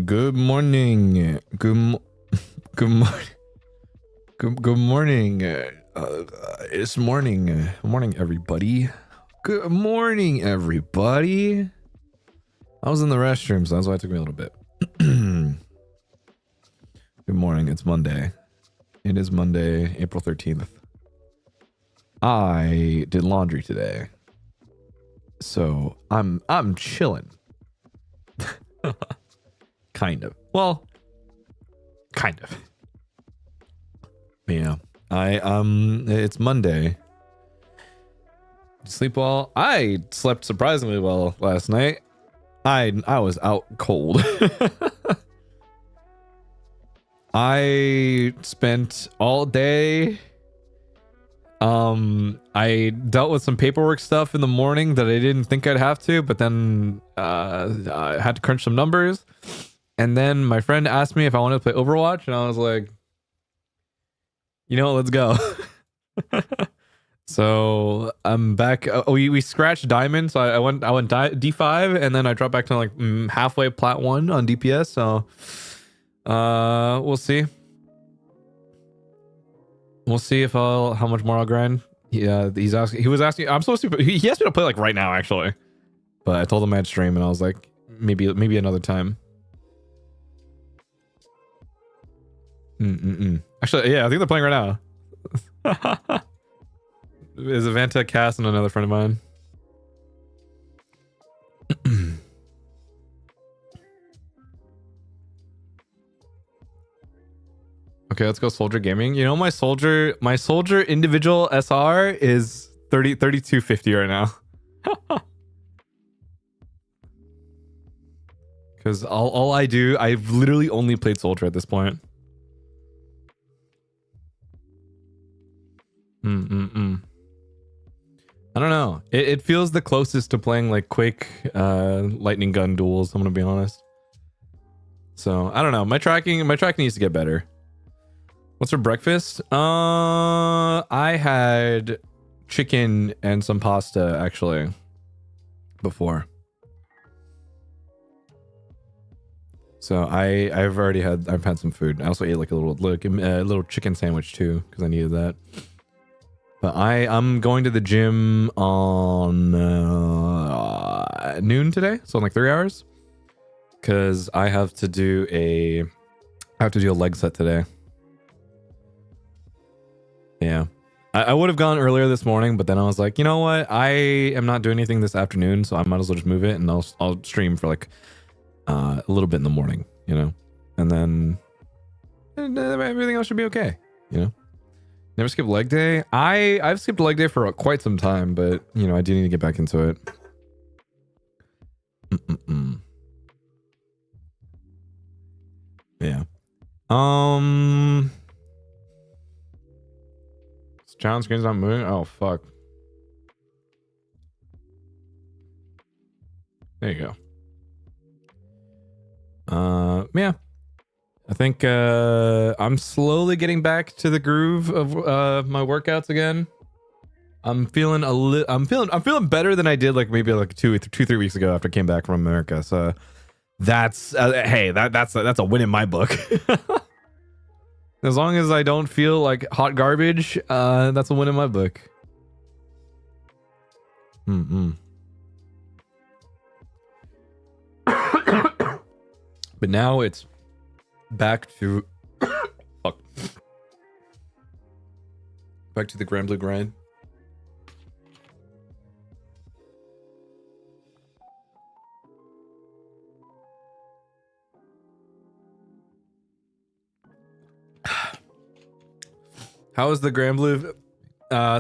Good morning. Good morning. It's morning. Morning, everybody. Good morning, everybody. I was in the restroom, so that's why it took me a little bit. Good morning. It's Monday. It is Monday, April 13th. I did laundry today, so I'm chilling. Kind of. Well, kind of. Yeah. It's Monday. Sleep well? I slept surprisingly well last night. I was out cold. I spent all day. I dealt with some paperwork stuff in the morning that I didn't think I'd have to, but then I had to crunch some numbers. And then my friend asked me if I wanted to play Overwatch, and I was like, you know, let's go. So I'm back. We scratched diamond, so I went D5, and then I dropped back to like halfway plat 1 on DPS. So we'll see. We'll see if how much more I'll grind. Yeah, he's asking. He was asking. I'm supposed to. He asked me to play like right now, actually. But I told him I'd stream, and I was like, maybe another time. Actually, yeah, I think they're playing right now. Is Avanta, Cass, and another friend of mine. Okay, let's go Soldier Gaming. You know, my soldier individual SR is 3250 right now. Because all I do, I've literally only played Soldier at this point. I don't know. It feels the closest to playing like Quake lightning gun duels, I'm gonna be honest. So I don't know. My tracking needs to get better. What's for breakfast? I had chicken and some pasta actually before. So I've had some food. I also ate like a little chicken sandwich too because I needed that. But I'm going to the gym on noon today, so in like 3 hours, because I have to do a leg set today. Yeah, I would have gone earlier this morning, but then I was like, you know what? I am not doing anything this afternoon, so I might as well just move it, and I'll stream for like a little bit in the morning, you know, and then everything else should be okay, you know. Never skip leg day. I've skipped leg day for quite some time, but you know I do need to get back into it. Yeah. Challenge screen's not moving. Oh fuck. There you go. Yeah. I think I'm slowly getting back to the groove of my workouts again. I'm feeling better than I did like maybe like 2-3 weeks ago after I came back from America. So that's hey, that's a win in my book. As long as I don't feel like hot garbage, that's a win in my book. But now it's back to fuck. Back to the Grandblue grind. How is the Grandblue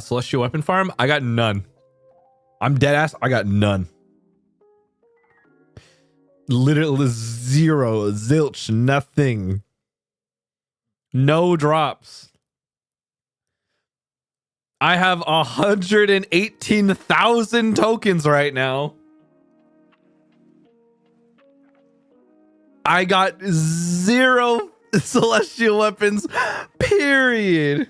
celestial weapon farm? I got none. I'm dead ass. I got none. Literally zero, zilch, nothing. No drops. I have 118,000 tokens right now. I got 0 celestial weapons, period.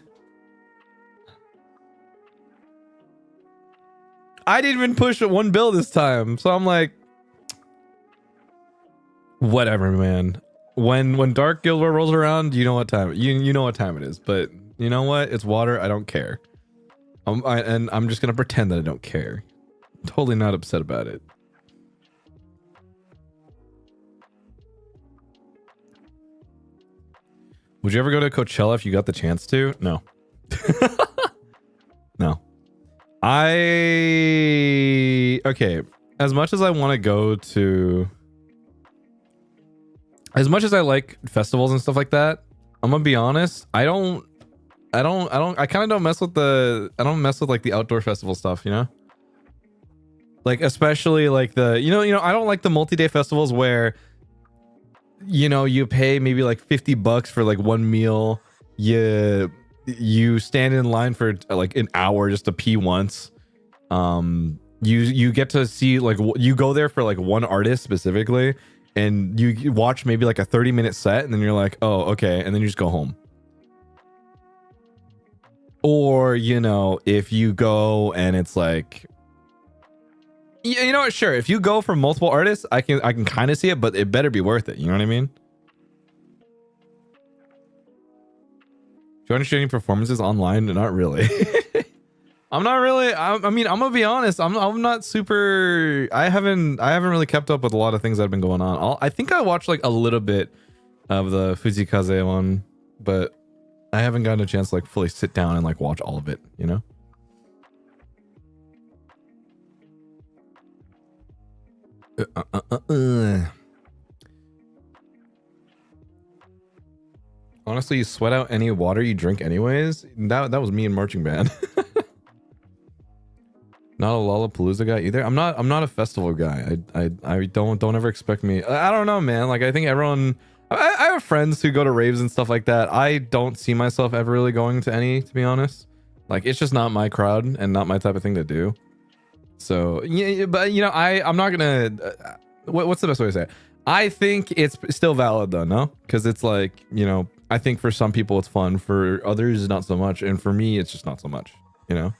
I didn't even push 1 bill this time, so I'm like, whatever, man. When Dark Guild War rolls around, you know what time you know what time it is. But you know what? It's water. I don't care. And I'm just gonna pretend that I don't care. I'm totally not upset about it. Would you ever go to Coachella if you got the chance to? No. No. Okay. As much as I want to go to, as much as I like festivals and stuff like that, I'm gonna be honest. I kind of don't mess with I don't mess with like the outdoor festival stuff, you know? Like, especially like the, you know, I don't like the multi-day festivals where, you know, you pay maybe like $50 for like 1 meal. You stand in line for like an hour just to pee once. You get to see, like, you go there for like one artist specifically, and you watch maybe like a 30-minute set, and then you're like, oh, okay, and then you just go home. Or, you know, if you go and it's like, you know what, sure, if you go for multiple artists, I can kind of see it, but it better be worth it, you know what I mean? Do you understand any performances online? Not really. I'm not really. I mean, I'm gonna be honest. I'm not super. I haven't really kept up with a lot of things that have been going on. I think I watched like a little bit of the Fuzikaze one, but I haven't gotten a chance to like fully sit down and like watch all of it. You know. Honestly, you sweat out any water you drink anyways. That was me in marching band. Not a Lollapalooza guy either. I'm not a festival guy. I don't ever expect me. I don't know, man. Like, I think everyone, I have friends who go to raves and stuff like that. I don't see myself ever really going to any, to be honest. Like, it's just not my crowd and not my type of thing to do. So yeah, but you know, I'm not gonna. What's the best way to say it? I think it's still valid though, no? Because it's like, you know, I think for some people it's fun, for others not so much, and for me it's just not so much, you know.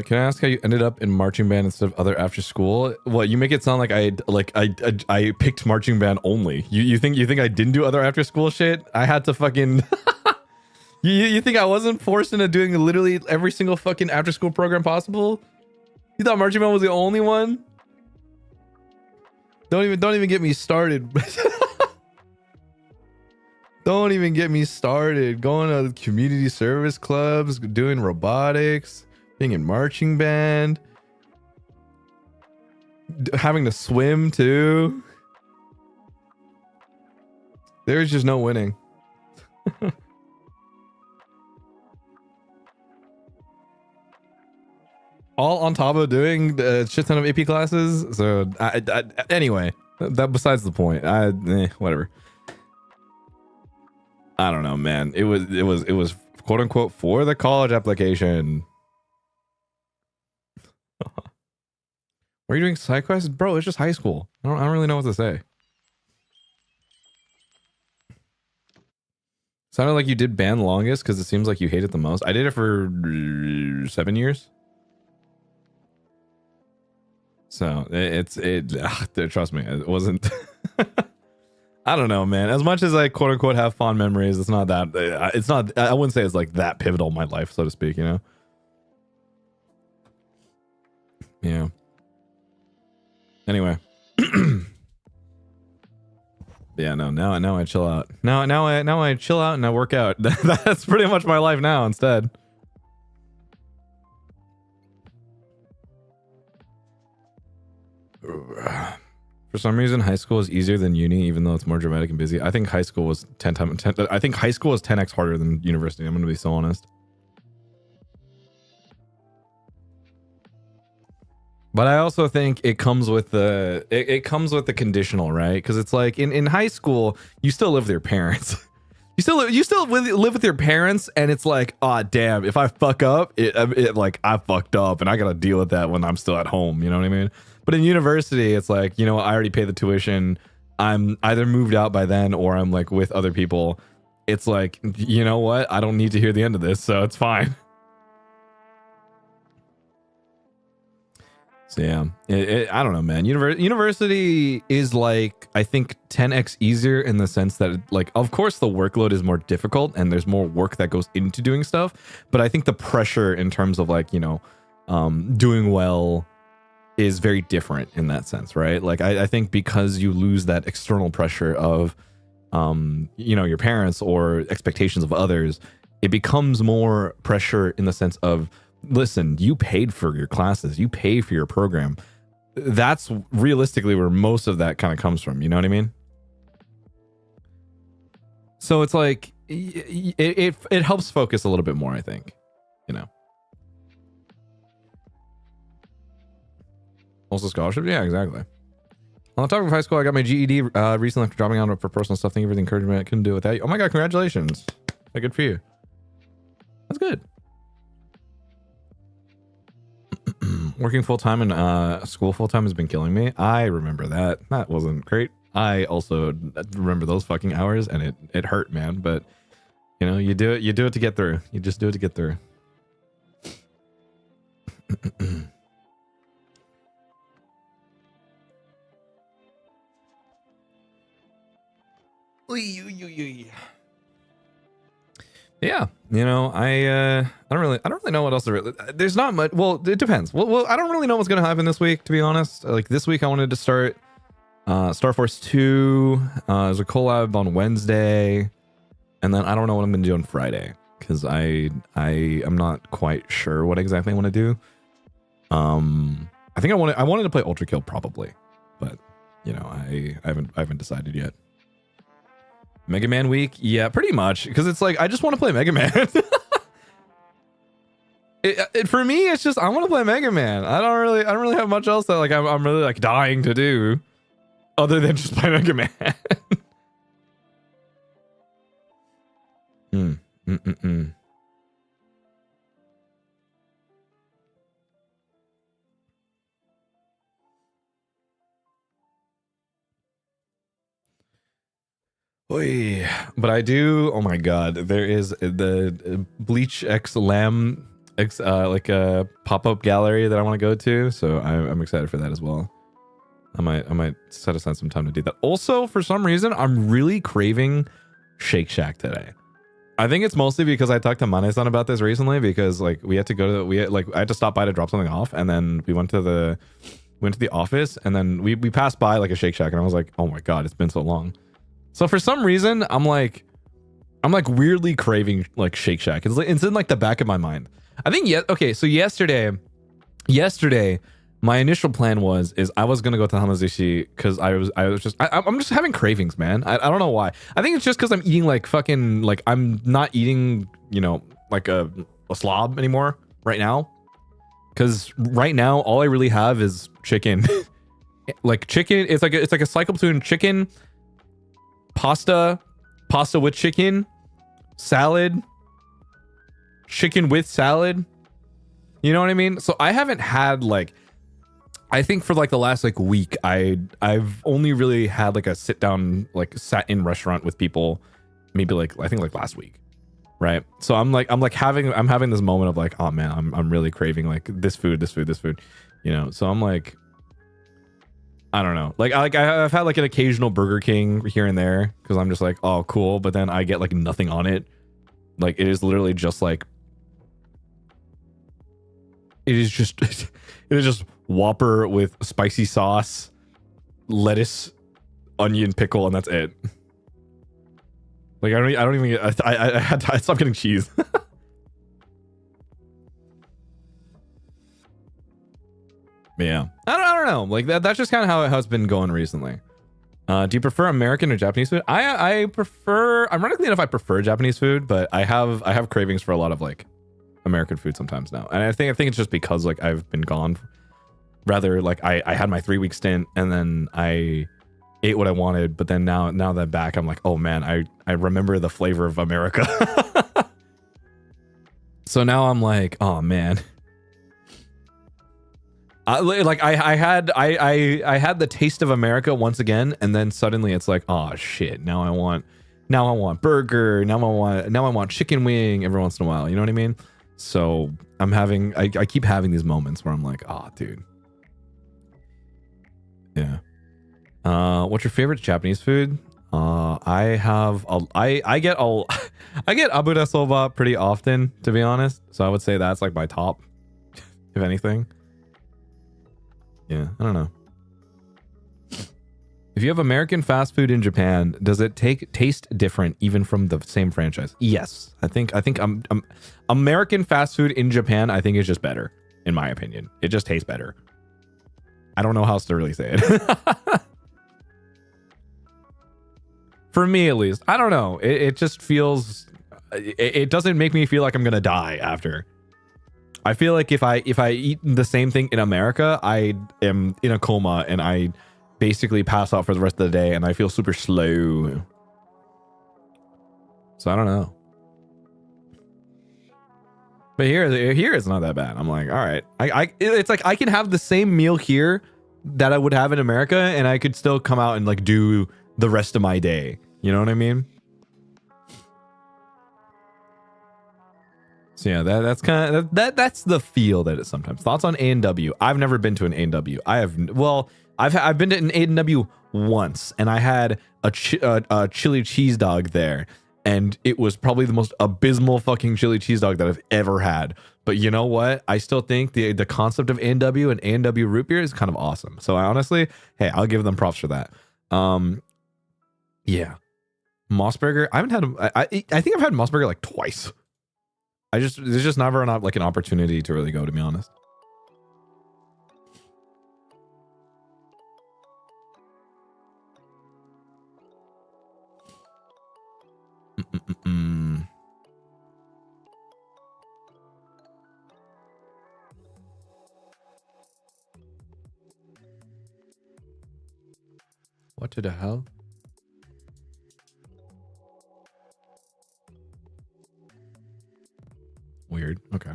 Can I ask how you ended up in marching band instead of other after school? What, you make it sound like I picked marching band only. You think I didn't do other after school shit? I had to fucking you think I wasn't forced into doing literally every single fucking after school program possible? You thought marching band was the only one? Don't even get me started. Don't even get me started. Going to community service clubs, doing robotics, being in marching band, having to swim too. There's just no winning. All on top of doing a shit ton of AP classes. So anyway, that besides the point. Whatever. I don't know, man. It was quote unquote for the college application. Were you doing side quests? Bro, it's just high school. I don't really know what to say. Sounded like you did band longest because it seems like you hate it the most. I did it for 7 years. So trust me, it wasn't. I don't know, man. As much as I quote unquote have fond memories, it's not that. It's not. I wouldn't say it's like that pivotal in my life, so to speak. You know. Yeah. Anyway. Yeah. No. Now I chill out. Now I chill out and I work out. That's pretty much my life now. Instead. For some reason, high school is easier than uni, even though it's more dramatic and busy. I think high school was 10 times 10. I think high school is 10x harder than university. I'm going to be so honest. But I also think it comes with the it comes with the conditional, right? Because it's like in high school, you still live with your parents. You still live with your parents, and it's like, oh damn, if I fuck up, it like I fucked up, and I gotta deal with that when I'm still at home. You know what I mean? But in university, it's like, you know, I already paid the tuition. I'm either moved out by then, or I'm like with other people. It's like, you know what? I don't need to hear the end of this, so it's fine. So yeah, I don't know, man. University is like, I think 10x easier in the sense that, like, of course the workload is more difficult and there's more work that goes into doing stuff. But I think the pressure in terms of like, you know, doing well is very different in that sense, right? Like I think because you lose that external pressure of, you know, your parents or expectations of others, it becomes more pressure in the sense of, listen, you paid for your classes, you pay for your program. That's realistically where most of that kind of comes from. You know what I mean? So it's like it helps focus a little bit more, I think. You know. Also scholarship, yeah, exactly. On the topic of high school, I got my GED recently after dropping out for personal stuff. Thank you for the encouragement. I couldn't do it without you. Oh my god, congratulations! Yeah, good for you. That's good. Working full-time and school full-time has been killing me. I remember that. That wasn't great. I also remember those fucking hours, and it hurt, man. But you know, you do it to get through. You just do it to get through. Yeah, you know, I don't really know what else there's not much. Well, it depends. Well, I don't really know what's gonna happen this week, to be honest. Like this week, I wanted to start Star Force 2. There's a collab on Wednesday, and then I don't know what I'm gonna do on Friday because I am not quite sure what exactly I want to do. I think I wanted to play Ultra Kill probably, but you know, I haven't decided yet. Mega Man week, yeah, pretty much, because it's like I just want to play Mega Man. For me, it's just I want to play Mega Man. I don't really have much else that like I'm really like dying to do, other than just play Mega Man. Oy. But I do. Oh my god, there is the Bleach X Lamb X like a pop-up gallery that I want to go to, so I'm excited for that as well. I might set aside some time to do that. Also, for some reason, I'm really craving Shake Shack today. I think it's mostly because I talked to Mane-san about this recently, because like we had to go to I had to stop by to drop something off, and then we went to the office, and then we passed by like a Shake Shack, and I was like, oh my god, it's been so long. So for some reason, I'm like weirdly craving like Shake Shack. It's in like the back of my mind. I think okay, so yesterday, my initial plan was I was gonna go to Hamazushi because I'm just having cravings, man. I don't know why. I think it's just because I'm eating like fucking like I'm not eating, you know, like a slob anymore right now. Because right now all I really have is chicken. Like chicken, it's like a cycle between chicken, pasta with chicken, salad, chicken with salad. You know what I mean? So I haven't had like, I think for like the last like week, I've only really had like a sit down, like sat in restaurant with people, maybe like I think like last week, right? So I'm having this moment of like, oh man, I'm really craving like this food, you know. So I'm like, I don't know, like I've had like an occasional Burger King here and there because I'm just like, oh cool, but then I get like nothing on it. Like it is literally just like, it is just Whopper with spicy sauce, lettuce, onion, pickle, and that's it. Like I don't even get, I had to stop getting cheese. Yeah, I don't know. Like that's just kind of how it's been going recently. Do you prefer American or Japanese food? I prefer. Ironically enough, I prefer Japanese food, but I have cravings for a lot of like American food sometimes now, and I think it's just because like I've been gone. Rather, like I had my 3-week stint, and then I ate what I wanted, but then now that I'm back, I'm like, oh man, I remember the flavor of America. So now I'm like, oh man. I had the taste of America once again, and then suddenly it's like, oh shit, now I want burger, now I want chicken wing every once in a while, you know what I mean? So I keep having these moments where I'm like, oh dude. Yeah. What's your favorite Japanese food? I get abura soba pretty often, to be honest. So I would say that's like my top, if anything. Yeah, I don't know. If you have American fast food in Japan, does it taste different even from the same franchise? Yes. I think American fast food in Japan, I think is just better, in my opinion. It just tastes better. I don't know how else to really say it. For me, at least. I don't know. It just feels... It doesn't make me feel like I'm going to die after. I feel like if I eat the same thing in America, I am in a coma and I basically pass out for the rest of the day and I feel super slow. So I don't know. But here it's not that bad. I'm like, all right. It's like I can have the same meal here that I would have in America and I could still come out and like do the rest of my day. You know what I mean? So yeah, that's kind of that's the feel that it sometimes. Thoughts on A&W? I've never been to an A&W. I've been to an A&W once, and I had a chili cheese dog there, and it was probably the most abysmal fucking chili cheese dog that I've ever had. But you know what? I still think the concept of A&W and A&W root beer is kind of awesome. So I honestly, hey, I'll give them props for that. Yeah, Mossburger. I haven't had. I think I've had Mossburger like twice. There's just never like an opportunity to really go, to be honest. What the hell? Weird. Okay.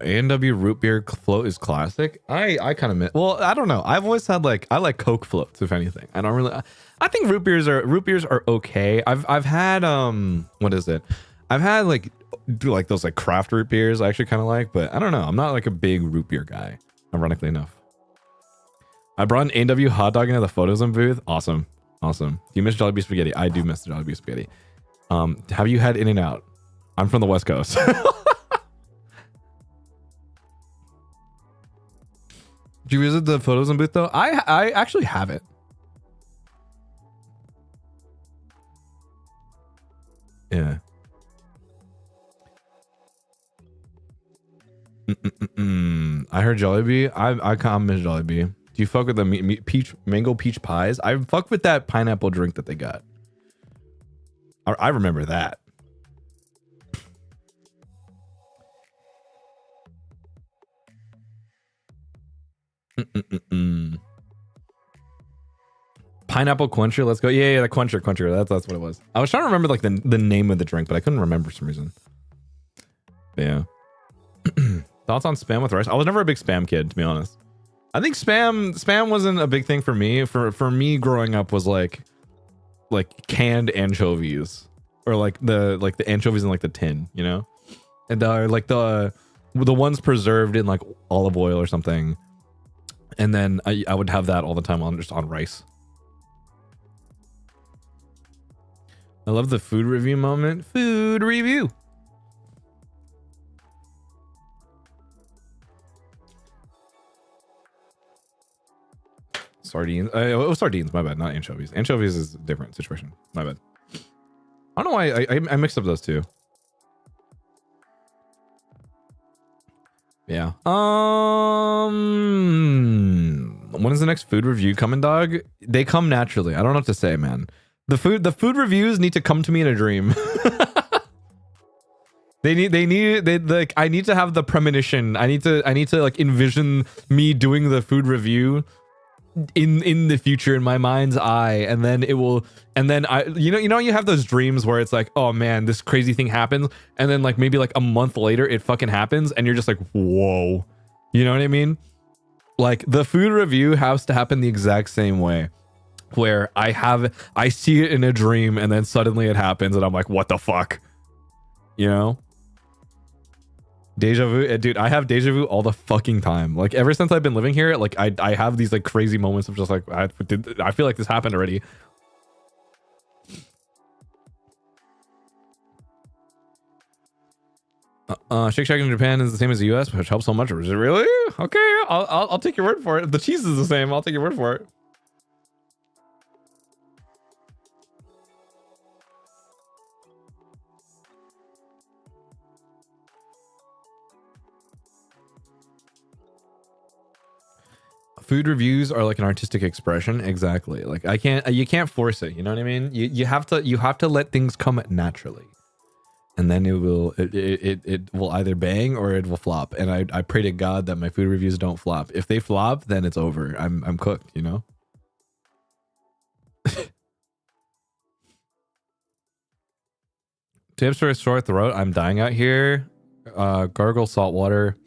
A&W root beer float is classic. I kind of miss. Well, I don't know. I've always had like I like Coke floats, if anything. I don't really. I think root beers are okay. I've had what is it? I've had like those like craft root beers. I actually kind of like, but I don't know. I'm not like a big root beer guy. Ironically enough. I brought an A&W hot dog into the photos booth. Awesome. Do you miss Jollibee spaghetti? I do miss the Jollibee spaghetti. Have you had In-N-Out? I'm from the West Coast. Did you visit the photos booth though? I actually haven't. Yeah. I heard Jollibee. I can't miss Jollibee. Do you fuck with the mango peach pies? I fuck with that pineapple drink that they got. I remember that. Pineapple quencher. Let's go. Yeah, the quencher. That's what it was. I was trying to remember like the name of the drink, but I couldn't remember for some reason. But yeah. Thoughts on spam with rice? I was never a big spam kid, to be honest. I think spam wasn't a big thing for me. For me growing up was like canned anchovies or like the anchovies in like the tin, you know, and like the ones preserved in like olive oil or something. And then I would have that all the time on rice. I love the food review moment. Food review. Sorry sardines. Oh, sardines. My bad. Not anchovies. Anchovies is a different situation. My bad. I don't know why I mixed up those two. Yeah. When is the next food review coming, dog? They come naturally. I don't know what to say, man. The food reviews need to come to me in a dream. They like, I need to have the premonition. I need to like envision me doing the food review in the future in my mind's eye, and then it will, and then you have those dreams where it's like, oh man, this crazy thing happens, and then like maybe like a month later it fucking happens, and you're just like, whoa, you know what I mean? Like the food review has to happen the exact same way, where I see it in a dream and then suddenly it happens and I'm like, what the fuck, you know? Deja vu, dude. I have deja vu all the fucking time. Like ever since I've been living here, like I have these like crazy moments of just like I feel like this happened already. Shake Shack in Japan is the same as the US, which helps so much. Is it really? Okay, I'll take your word for it. The cheese is the same. I'll take your word for it. Food reviews are like an artistic expression. Exactly. Like you can't force it. You know what I mean? You have to let things come naturally, and then it will either bang or it will flop. And I pray to God that my food reviews don't flop. If they flop, then it's over. I'm cooked. You know. Tips for a sore throat. I'm dying out here. Gargle salt water.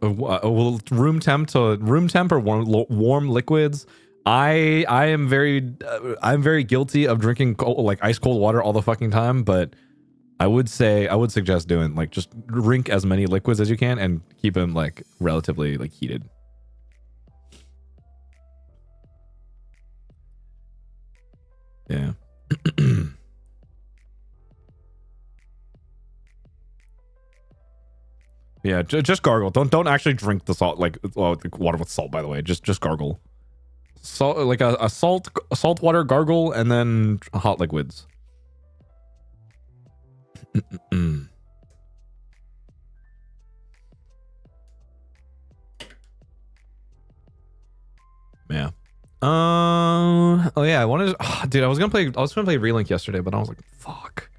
Room temp or warm liquids. I'm very guilty of drinking like ice cold water all the fucking time, but I would suggest doing like just drink as many liquids as you can and keep them like relatively like heated. Yeah. Yeah, just gargle. Don't actually drink the salt, like water with salt. By the way, just gargle. Salt, like a salt water gargle, and then hot liquids. Yeah. Oh yeah, I wanted to, dude, I was gonna play Relink yesterday, but I was like, fuck.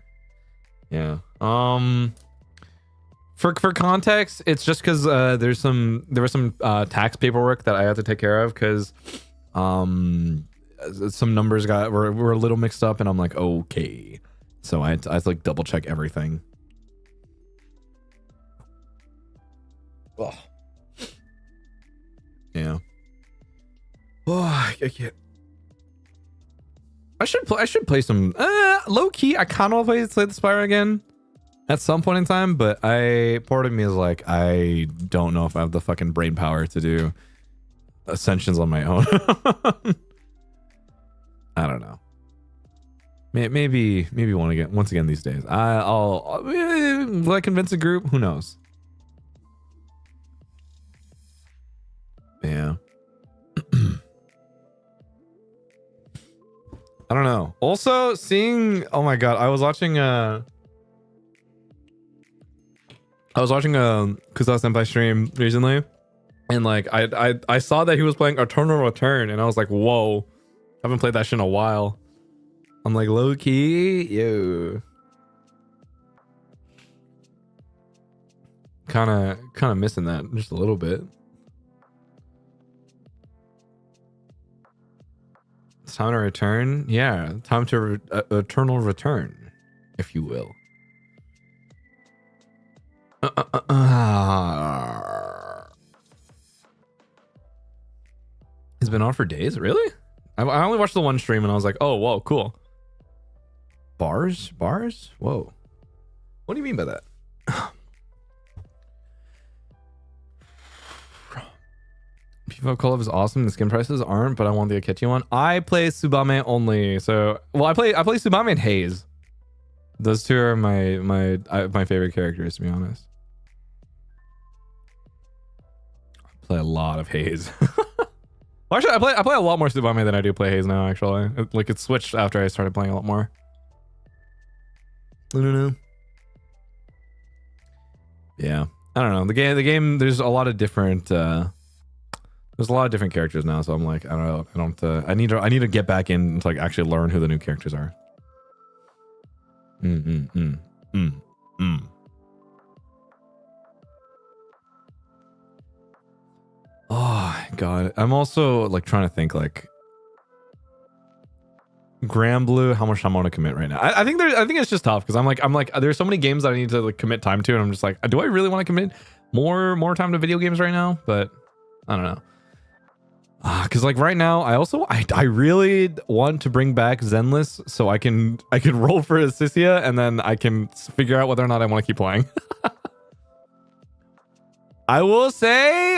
Yeah. For context, it's just because there was some tax paperwork that I had to take care of because some numbers were a little mixed up, and I'm like, okay, so I had to like double check everything. Oh. Yeah. Oh, I can't. I should play some low key. I kind of want to play the Spyro again at some point in time, but part of me is like, I don't know if I have the fucking brain power to do Ascensions on my own. I don't know. Maybe once again these days. Will I convince a group? Who knows? Yeah. I don't know. Also, seeing, oh my god, I was watching Kusa Senpai stream recently, and like I saw that he was playing Eternal Return, and I was like, whoa, I haven't played that shit in a while. I'm like, low key, yo, kind of missing that just a little bit. It's time to return. Yeah, time to eternal return, if you will. It's been on for days, really? I only watched the one stream and I was like, oh, whoa, cool. Bars? Whoa. What do you mean by that? FIFA Call is awesome. The skin prices aren't, but I want the Akechi one. I play Tsubame only, so I play Tsubame and Haze. Those two are my favorite characters, to be honest. I play a lot of Haze. Well, actually, I play a lot more Tsubame than I do play Haze now. Actually, like it switched after I started playing a lot more. I don't know. Yeah, I don't know. The game. There's a lot of different. There's a lot of different characters now, so I'm like, I don't know. I don't. I need to get back in to like actually learn who the new characters are. Oh god, I'm also like trying to think like Grandblue, how much time I want to commit right now. I think it's just tough because I'm like there's so many games that I need to like commit time to, and I'm just like, do I really want to commit more time to video games right now? But I don't know. Because like right now, I really want to bring back Zenless so I can roll for Assisia and then I can figure out whether or not I want to keep playing. I will say,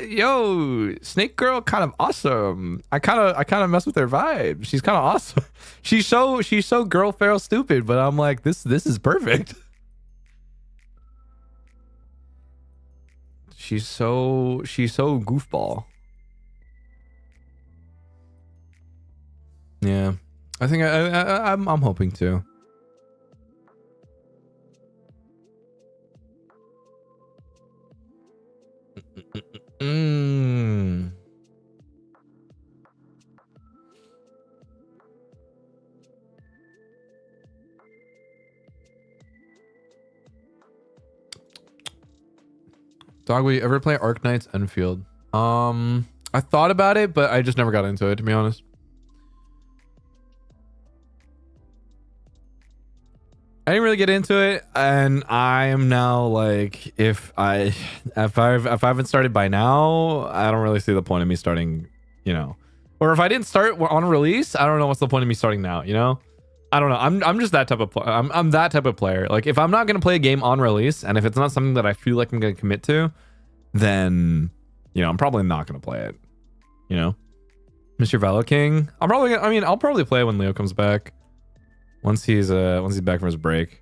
yo, Snake Girl kind of awesome. I kind of mess with her vibe. She's kind of awesome. She's so girl feral stupid, but I'm like, this is perfect. She's so goofball. Yeah, I think I'm hoping to. Dog, will you ever play Arknights Enfield? I thought about it, but I just never got into it, to be honest. I didn't really get into it, and I am now like, if I haven't started by now, I don't really see the point of me starting, you know. Or if I didn't start on release, I don't know what's the point of me starting now, you know? I don't know. I'm just that type of I'm that type of player. Like if I'm not gonna play a game on release, and if it's not something that I feel like I'm gonna commit to, then you know I'm probably not gonna play it. You know, Mr. Valo King. I'll probably play it when Leo comes back. Once he's back from his break.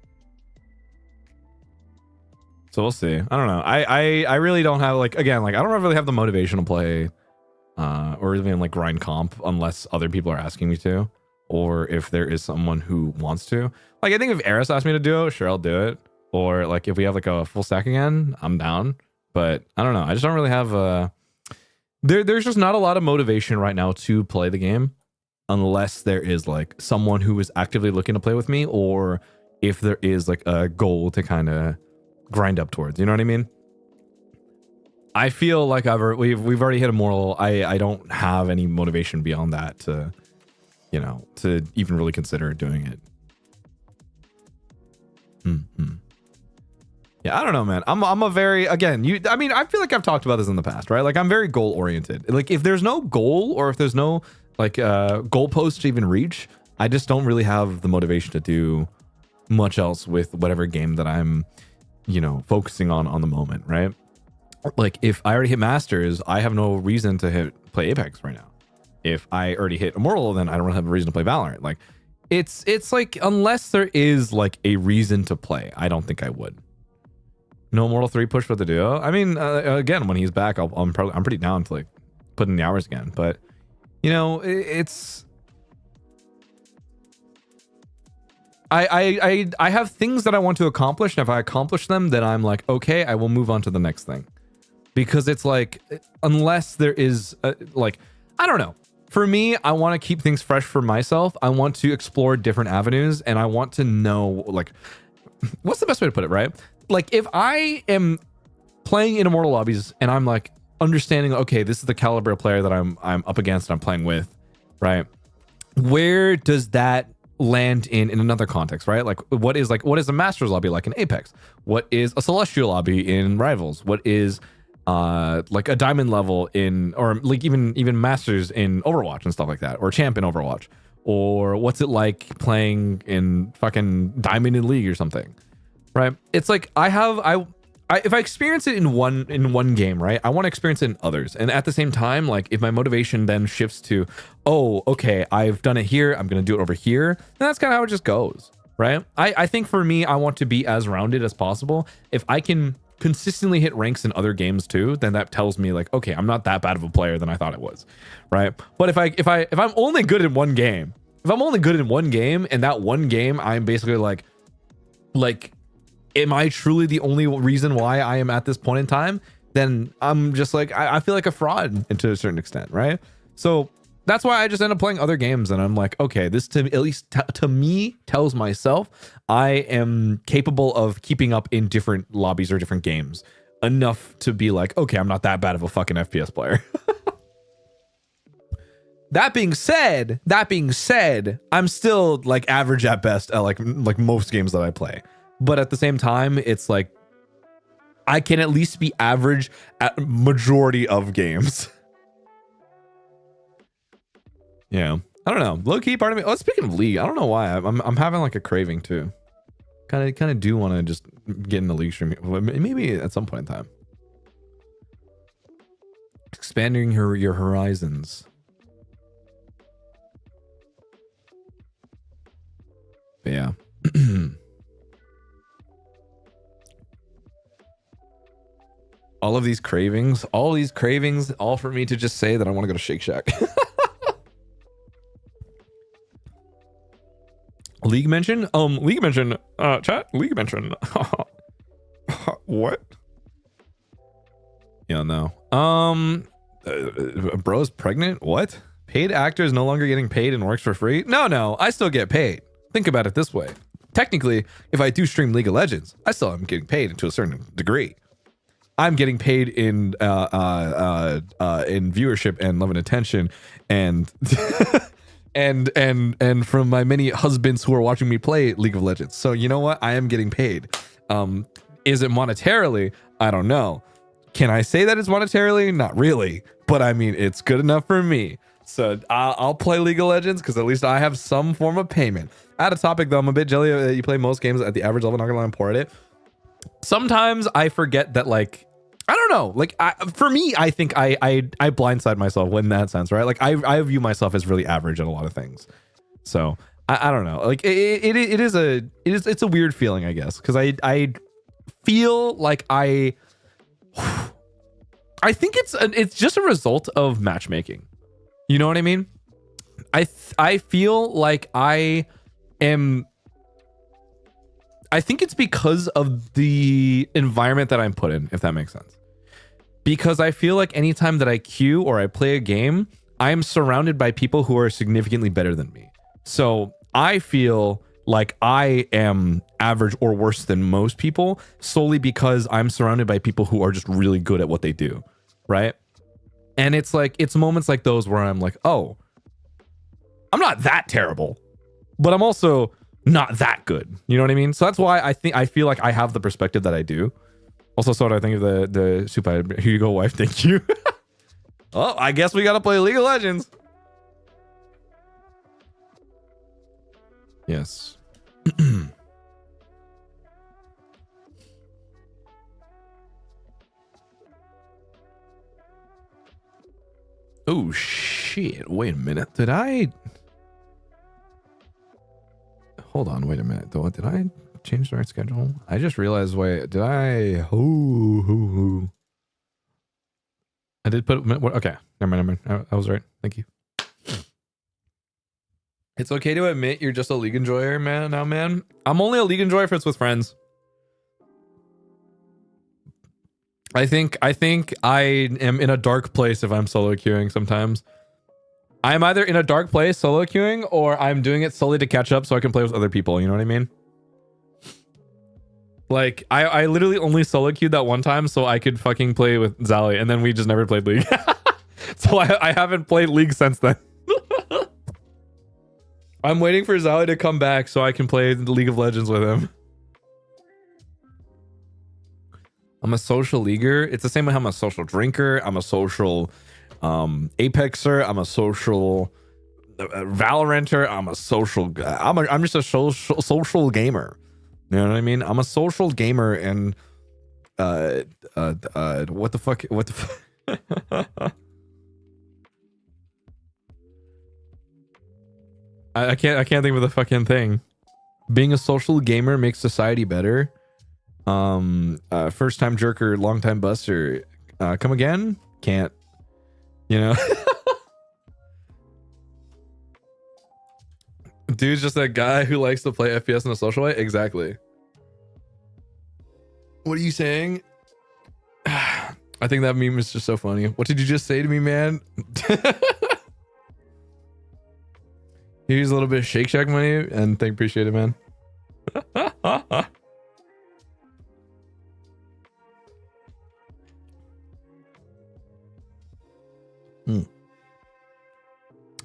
So we'll see. I don't know. I really don't have like I don't really have the motivation to play or even like grind comp unless other people are asking me to. Or if there is someone who wants to. Like, I think if Eris asked me to do it, sure, I'll do it. Or, like, if we have, like, a full stack again, I'm down. But, I don't know. I just don't really have... There's just not a lot of motivation right now to play the game. Unless there is, like, someone who is actively looking to play with me. Or if there is, like, a goal to kind of grind up towards. You know what I mean? I feel like we've already hit a moral. I don't have any motivation beyond that to... you know, to even really consider doing it. Yeah, I don't know, man. I'm a very, again, I feel like I've talked about this in the past, right? Like I'm very goal oriented. Like if there's no goal or if there's no like goalpost to even reach, I just don't really have the motivation to do much else with whatever game that I'm, you know, focusing on the moment, right? Like if I already hit Masters, I have no reason to play Apex right now. If I already hit Immortal, then I don't have a reason to play Valorant. Like, it's like unless there is like a reason to play, I don't think I would. No Immortal 3 push with the duo. I mean, again, when he's back, I'm pretty down to like put in the hours again. But you know, it's I have things that I want to accomplish, and if I accomplish them, then I'm like, okay, I will move on to the next thing. Because it's like, unless there is like, I don't know. For me, I want to keep things fresh for myself. I want to explore different avenues, and I want to know, like, what's the best way to put it, right? Like, if I am playing in Immortal lobbies, and I'm, like, understanding, okay, this is the caliber of player that I'm up against and I'm playing with, right? Where does that land in another context, right? Like, what is a Masters lobby like in Apex? What is a Celestial lobby in Rivals? What is... like a diamond level in, or like even masters in Overwatch and stuff like that, or champ in Overwatch, or what's it like playing in fucking diamond in League or something, right? It's like if I experience it in one game, right, I want to experience it in others, and at the same time, like if my motivation then shifts to, oh, okay, I've done it here, I'm gonna do it over here, then that's kind of how it just goes, right? I think for me, I want to be as rounded as possible. If I can consistently hit ranks in other games too, then that tells me like, okay, I'm not that bad of a player than I thought I was, right? But if I'm only good in one game, and that one game I'm basically like, am I truly the only reason why I am at this point in time? Then I'm just like, I feel like a fraud to a certain extent, right? So that's why I just end up playing other games, and I'm like, okay, this to at least to me tells myself I am capable of keeping up in different lobbies or different games enough to be like, okay, I'm not that bad of a fucking FPS player. That being said, I'm still like average at best at like most games that I play. But at the same time, it's like I can at least be average at majority of games. Yeah, I don't know. Low key, part of me. Oh, speaking of League, I don't know why I'm having like a craving too. Kind of do want to just get in the League stream. Maybe at some point in time. Expanding your horizons. But yeah. all these cravings, all for me to just say that I want to go to Shake Shack. League mention? Chat? League mention. What? Yeah, no. Bro's pregnant? What? Paid actors no longer getting paid and works for free? No, I still get paid. Think about it this way. Technically, if I do stream League of Legends, I still am getting paid to a certain degree. I'm getting paid in viewership and love and attention and and from my many husbands who are watching me play League of Legends. So you know what? I am getting paid. Is it monetarily? I don't know. Can I say that it's monetarily? Not really. But I mean, it's good enough for me. So I'll play League of Legends because at least I have some form of payment. Out of topic though, I'm a bit jelly that you play most games at the average level. Not gonna lie, I'm poor at it. Sometimes I forget that, like, I don't know. Like, for me, I think I blindside myself in that sense, right? Like, I view myself as really average at a lot of things. So I don't know. Like, it's a weird feeling, I guess, because I feel like I think it's just a result of matchmaking. You know what I mean? I feel like I think it's because of the environment that I'm put in, if that makes sense. Because I feel like anytime that I queue or I play a game, I am surrounded by people who are significantly better than me. So I feel like I am average or worse than most people solely because I'm surrounded by people who are just really good at what they do, right? And it's like, it's moments like those where I'm like, oh, I'm not that terrible, but I'm also not that good. You know what I mean? So that's why I feel like I have the perspective that I do. Also, so what I think of the soup. Here you go, wife. Thank you. Oh, I guess we gotta play League of Legends. Yes. Oh shit! Wait a minute. Did I? Hold on. Wait a minute. Though, did I change the right schedule? I just realized. Wait, did I? I did put. Okay. Never mind. I was right. Thank you. It's okay to admit you're just a League enjoyer, man. Now, man, I'm only a League enjoyer if it's with friends. I think I am in a dark place if I'm solo queuing sometimes. I'm either in a dark place solo queuing or I'm doing it solely to catch up so I can play with other people. You know what I mean? Like, I literally only solo queued that one time so I could fucking play with Zally, and then we just never played League. So I haven't played League since then. I'm waiting for Zally to come back so I can play the League of Legends with him. I'm a social leaguer. It's the same way I'm a social drinker. I'm a social apexer. I'm a social Valoranter. I'm just a social gamer. You know what I mean? I'm a social gamer, and what the fuck? I can't think of the fucking thing. Being a social gamer makes society better. First time jerker, long time buster. Come again? Can't. You know? Dude's just that guy who likes to play FPS in a social way. Exactly. What are you saying? I think that meme is just so funny. What did you just say to me, man? Here's a little bit of Shake Shack money and appreciate it, man.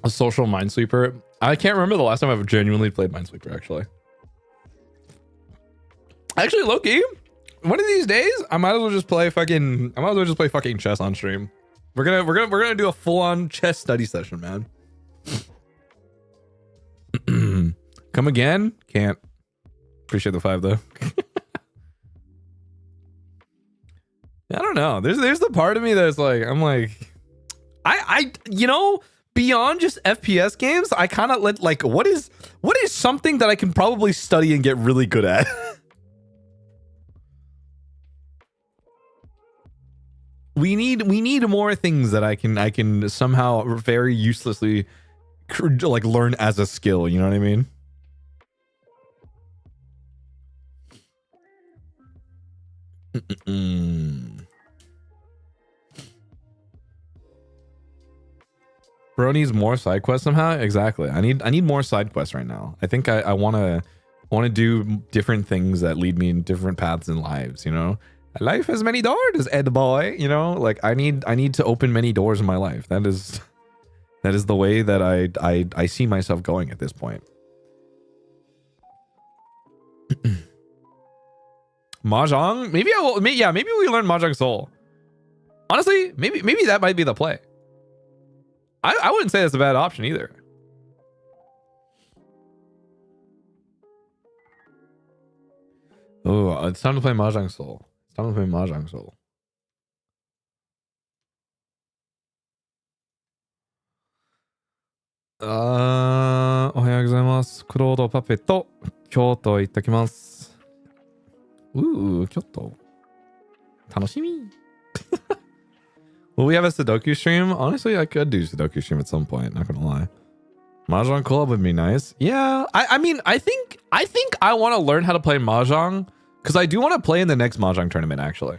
A social Minesweeper. I can't remember the last time I've genuinely played Minesweeper, actually. Actually, low-key, one of these days, I might as well just play fucking chess on stream. We're gonna do a full-on chess study session, man. Come again? Can't. Appreciate the 5 though. I don't know. There's the part of me that's like, I'm like, I you know, beyond just FPS games, I kind of like what is something that I can probably study and get really good at? we need more things that I can somehow very uselessly like learn as a skill, you know what I mean? Bro needs more side quests somehow. Exactly. I need more side quests right now. I think I want to do different things that lead me in different paths in lives, you know? Life has many doors, Ed boy, you know? Like I need to open many doors in my life. That is the way that I see myself going at this point. Mahjong? Maybe I will. Yeah, maybe we learn Mahjong Soul. Honestly, maybe that might be the play. I wouldn't say that's a bad option either. Oh, it's time to play Mahjong Soul. It's time to play Mahjong Soul. Ohayou gozaimasu. Claude puppet to Kyoto ittakimasu. Ooh, Kyoto. Tanoshimi. Will we have a Sudoku stream? Honestly, I could do Sudoku stream at some point, not gonna lie. Mahjong Club would be nice. Yeah, I mean, I think I want to learn how to play Mahjong because I do want to play in the next Mahjong tournament, actually.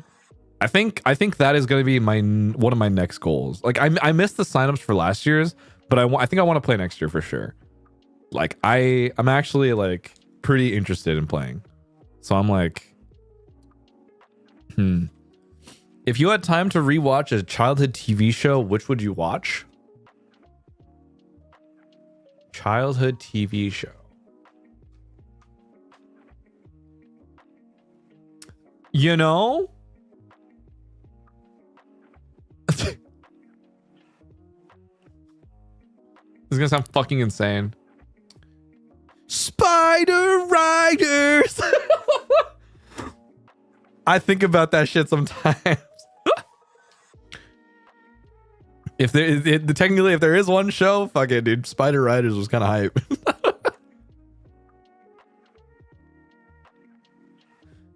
I think that is going to be one of my next goals. Like, I missed the signups for last year's, but I think I want to play next year for sure. Like, I'm actually, like, pretty interested in playing. So I'm like, if you had time to rewatch a childhood TV show, which would you watch? Childhood TV show. You know? This is gonna sound fucking insane. Spider Riders! I think about that shit sometimes. Technically, if there is one show, fuck it, dude. Spider Riders was kind of hype.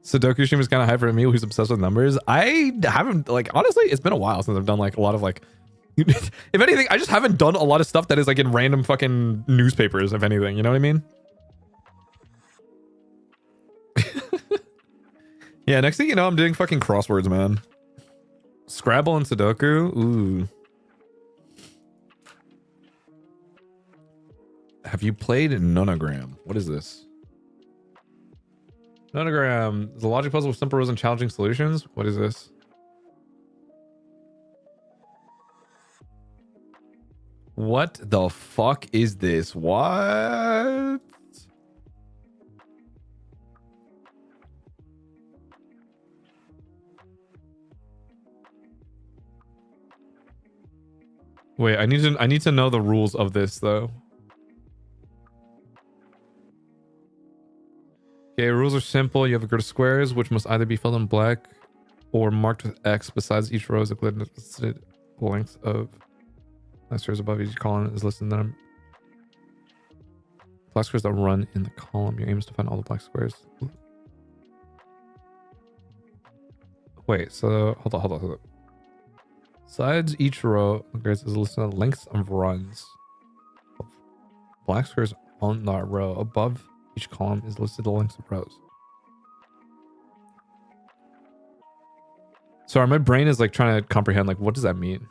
Sudoku stream is kind of hype for me who's obsessed with numbers. I haven't, like, honestly, it's been a while since I've done like a lot of like, if anything, I just haven't done a lot of stuff that is like in random fucking newspapers, if anything, you know what I mean? Yeah, next thing you know, I'm doing fucking crosswords, man. Scrabble and Sudoku. Ooh. Have you played Nonogram? What is this? Nonogram is a logic puzzle with simple rules and challenging solutions. What is this? What the fuck is this? What? Wait, I need to know the rules of this though. Okay, rules are simple. You have a grid of squares, which must either be filled in black or marked with X. Besides, each row is a listed length of squares above each column is listed in them. Black squares that run in the column. Your aim is to find all the black squares. Wait, so hold on. Besides each row, there's a list of lengths of runs. Black squares on that row. Above each column is listed the lengths of rows. Sorry, my brain is like trying to comprehend, like, what does that mean?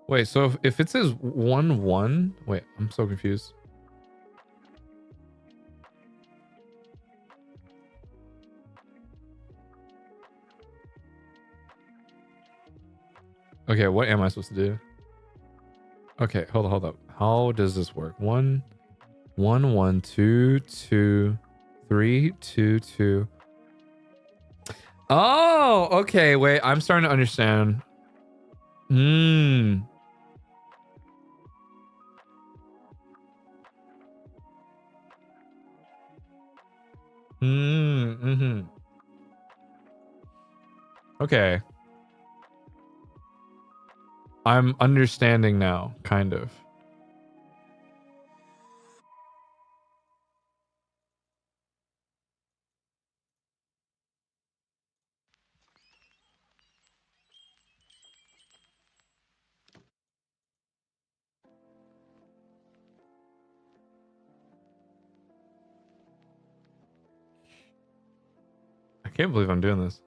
Wait, so if it says 1, 1, wait, I'm so confused. Okay, what am I supposed to do? Okay, hold up. How does this work? 1, 1, 1, 2, 2, 3, 2, 2. Oh, okay. Wait, I'm starting to understand. Okay. I'm understanding now, kind of. I can't believe I'm doing this.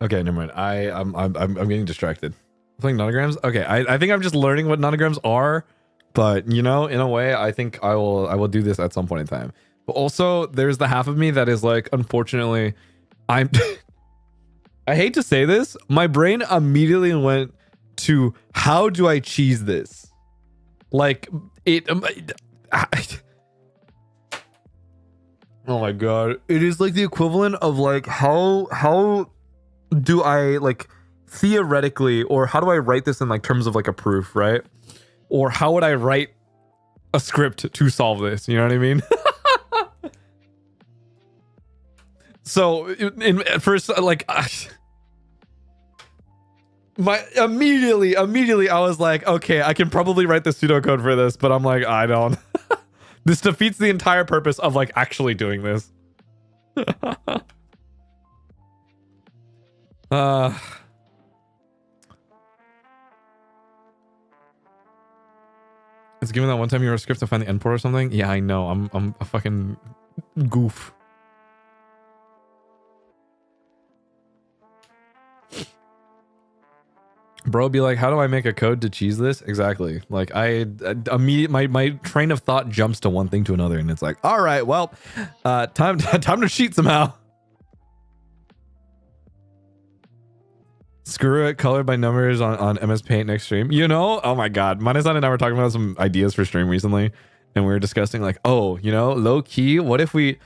Okay, never mind. I'm getting distracted. Playing nonograms? Okay, I think I'm just learning what nonograms are, but you know, in a way, I think I will do this at some point in time. But also, there's the half of me that is like, unfortunately, I'm I hate to say this, my brain immediately went to how do I cheese this? Like it oh my god, it is like the equivalent of like how do I like theoretically, or how do I write this in like terms of like a proof, right? Or how would I write a script to solve this? You know what I mean? So at first, like, immediately, I was like, okay, I can probably write the pseudocode for this, but I'm like, I don't. This defeats the entire purpose of like actually doing this. It's given that one time you wrote a script to find the endport or something. Yeah, I know. I'm a fucking goof. Bro, be like, how do I make a code to cheese this? Exactly. Like I immediately my train of thought jumps to one thing to another, and it's like, all right, well, time to cheat somehow. Screw it, color by numbers on MS Paint next stream. You know, oh my god, Manesan and I were talking about some ideas for stream recently, and we were discussing like, oh, you know, low key, what if we?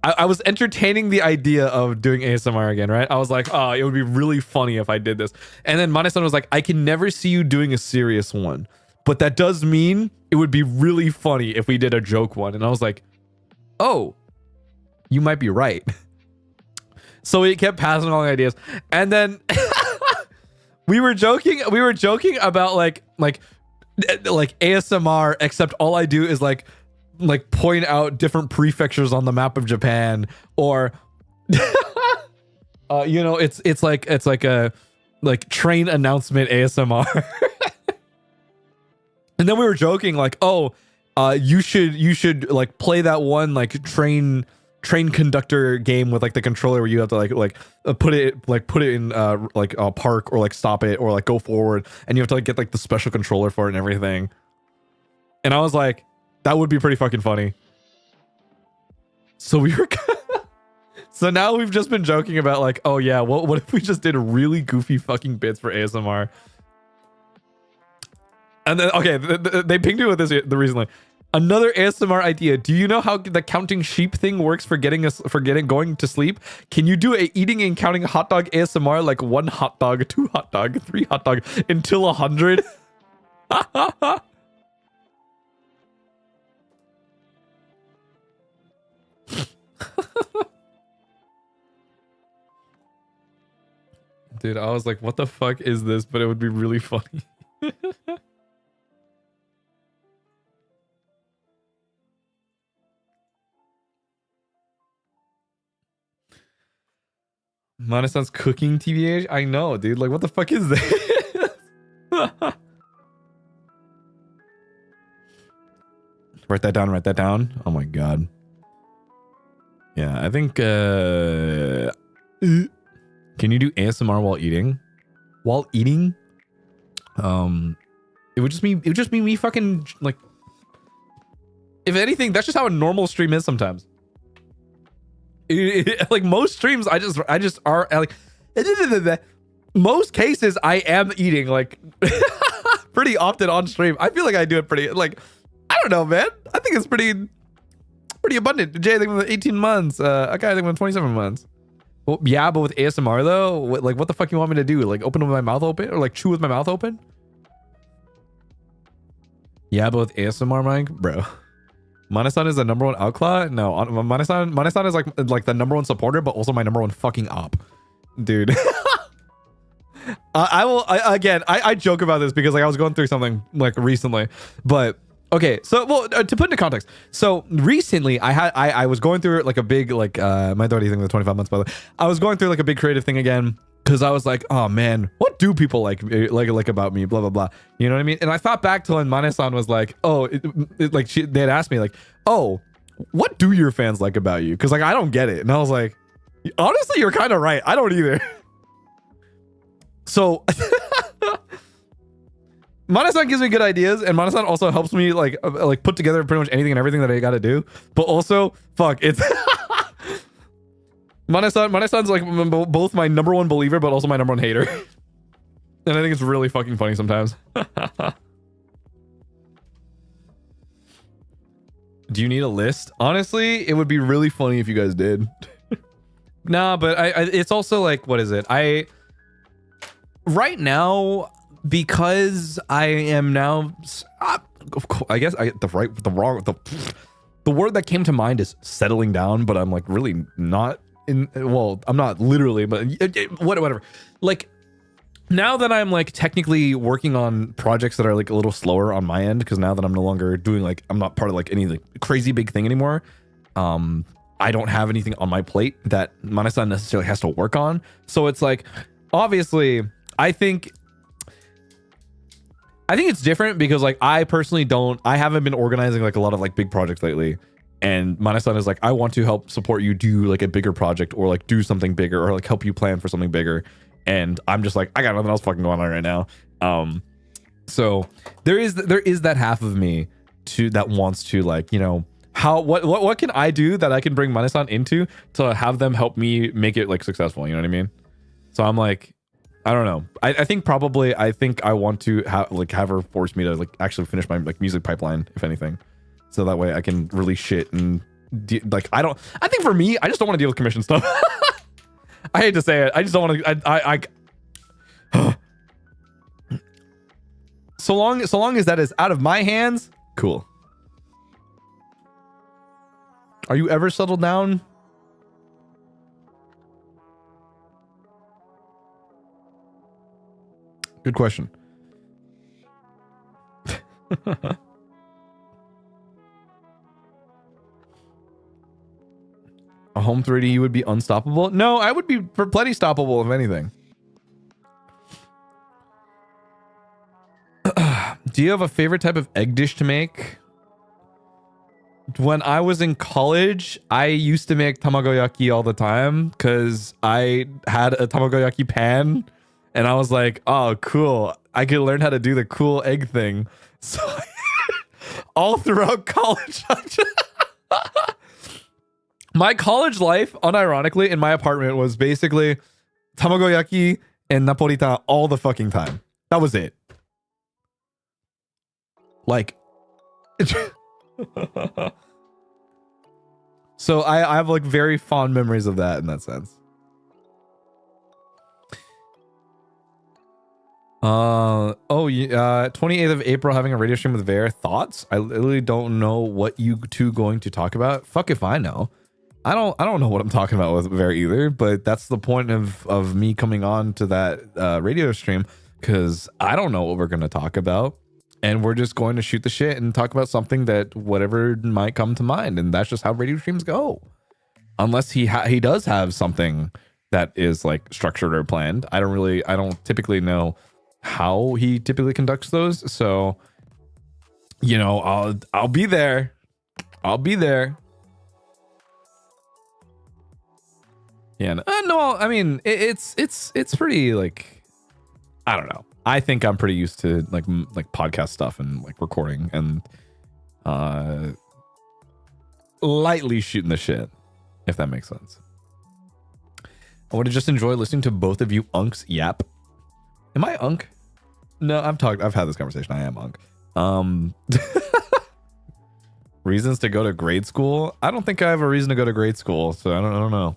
I was entertaining the idea of doing ASMR again, right? I was like, oh, it would be really funny if I did this. And then Manesan was like, I can never see you doing a serious one, but that does mean it would be really funny if we did a joke one. And I was like, oh, you might be right. So we kept passing along ideas, and then we were joking about like ASMR, except all I do is like point out different prefectures on the map of Japan, or you know, it's like a train announcement ASMR. And then we were joking like, oh, you should like play that one like train conductor game with like the controller where you have to put it in like a park, or like stop it, or like go forward, and you have to like get like the special controller for it and everything. And I was like, that would be pretty fucking funny. So we were so now we've just been joking about like, oh yeah, what if we just did really goofy fucking bits for ASMR? And then okay, they pinged me with this recently. Another ASMR idea. Do you know how the counting sheep thing works for going to sleep? Can you do a eating and counting hot dog ASMR, like 1 hot dog, 2 hot dog, 3 hot dog until 100? Dude, I was like, what the fuck is this? But it would be really funny. Manasan's cooking TBH. I know, dude. Like, what the fuck is this? Write that down. Write that down. Oh my god. Yeah, I think. Can you do ASMR while eating? While eating? It would just be me fucking like. If anything, that's just how a normal stream is sometimes. Like most streams, I just are like. Most cases, I am eating like pretty often on stream. I feel like I do it pretty like. I don't know, man. I think it's pretty abundant. Jay, I think with 18 months. Okay, I think with 27 months. Well, yeah, but with ASMR though, like what the fuck you want me to do? Like open with my mouth open or like chew with my mouth open? Yeah, but with ASMR, Mike, bro. Manasan is the number one outclaw. No, Manasan is like the number one supporter, but also my number one fucking op, dude. I joke about this because like I was going through something like recently, but okay. So well, to put into context, so recently I was going through like a big like my 30 thing with 25 months by the way. I was going through like a big creative thing again. Because I was like, oh man, what do people like about me? Blah blah blah. You know what I mean? And I thought back to when Mane-san was like, oh, like they had asked me like, oh, what do your fans like about you? Because like I don't get it. And I was like, honestly, you're kind of right. I don't either. So Mane-san gives me good ideas, and Mane-san also helps me like put together pretty much anything and everything that I got to do. But also, fuck, it's. Mane-san's like both my number one believer, but also my number one hater. And I think it's really fucking funny sometimes. Do you need a list? Honestly, it would be really funny if you guys did. Nah, but it's also like, what is it? Right now, because I am now, I guess the word that came to mind is settling down, but I'm like really not. Well, I'm not literally, but whatever. Like now that I'm like technically working on projects that are like a little slower on my end, because now that I'm no longer doing like I'm not part of like any like crazy big thing anymore. I don't have anything on my plate that Mane-san necessarily has to work on. So it's like obviously I think it's different because like I personally I haven't been organizing like a lot of like big projects lately. And Mane-san is like, I want to help support you do like a bigger project or like do something bigger or like help you plan for something bigger. And I'm just like, I got nothing else fucking going on right now. So there is that half of me that wants to like, you know, what can I do that I can bring Mane-san into to have them help me make it like successful? You know what I mean? So I'm like, I don't know. I think I want to have her force me to like actually finish my like music pipeline, if anything. So that way I can release shit and like I think for me I just don't want to deal with commission stuff. I hate to say it. I just don't want to. So long as that is out of my hands, cool. Are you ever settled down? Good question. A home 3D, you would be unstoppable? No, I would be plenty stoppable, if anything. Do you have a favorite type of egg dish to make? When I was in college, I used to make tamagoyaki all the time because I had a tamagoyaki pan and I was like, oh, cool. I could learn how to do the cool egg thing. So all throughout college, my college life, unironically, in my apartment was basically tamagoyaki and napolitan all the fucking time. That was it. Like, so I have like very fond memories of that in that sense. 28th of April, having a radio stream with Vare. Thoughts? I literally don't know what you two going to talk about. Fuck if I know. I don't know what I'm talking about with Vare either, but that's the point of me coming on to that radio stream, because I don't know what we're going to talk about, and we're just going to shoot the shit and talk about something that whatever might come to mind, and that's just how radio streams go. Unless he does have something that is like structured or planned. I don't typically know how he typically conducts those. So, you know, I'll be there. I'll be there. Yeah. No, I mean, it's pretty like, I don't know. I think I'm pretty used to like podcast stuff and like recording and lightly shooting the shit, if that makes sense. I would have just enjoyed listening to both of you unks yap. Am I unk? No, I've had this conversation. I am unk. Reasons to go to grade school? I don't think I have a reason to go to grade school, so I don't know.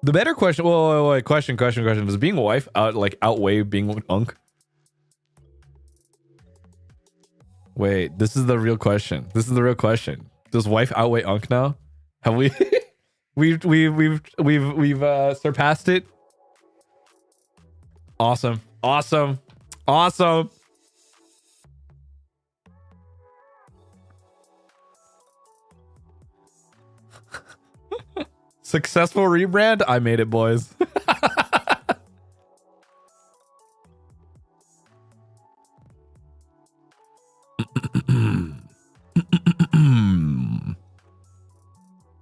The better question. Wait, question. Does being a wife outweigh being unk? Wait, this is the real question. Does wife outweigh unk now? Have we? we've surpassed it. Awesome. Successful rebrand. I made it, boys.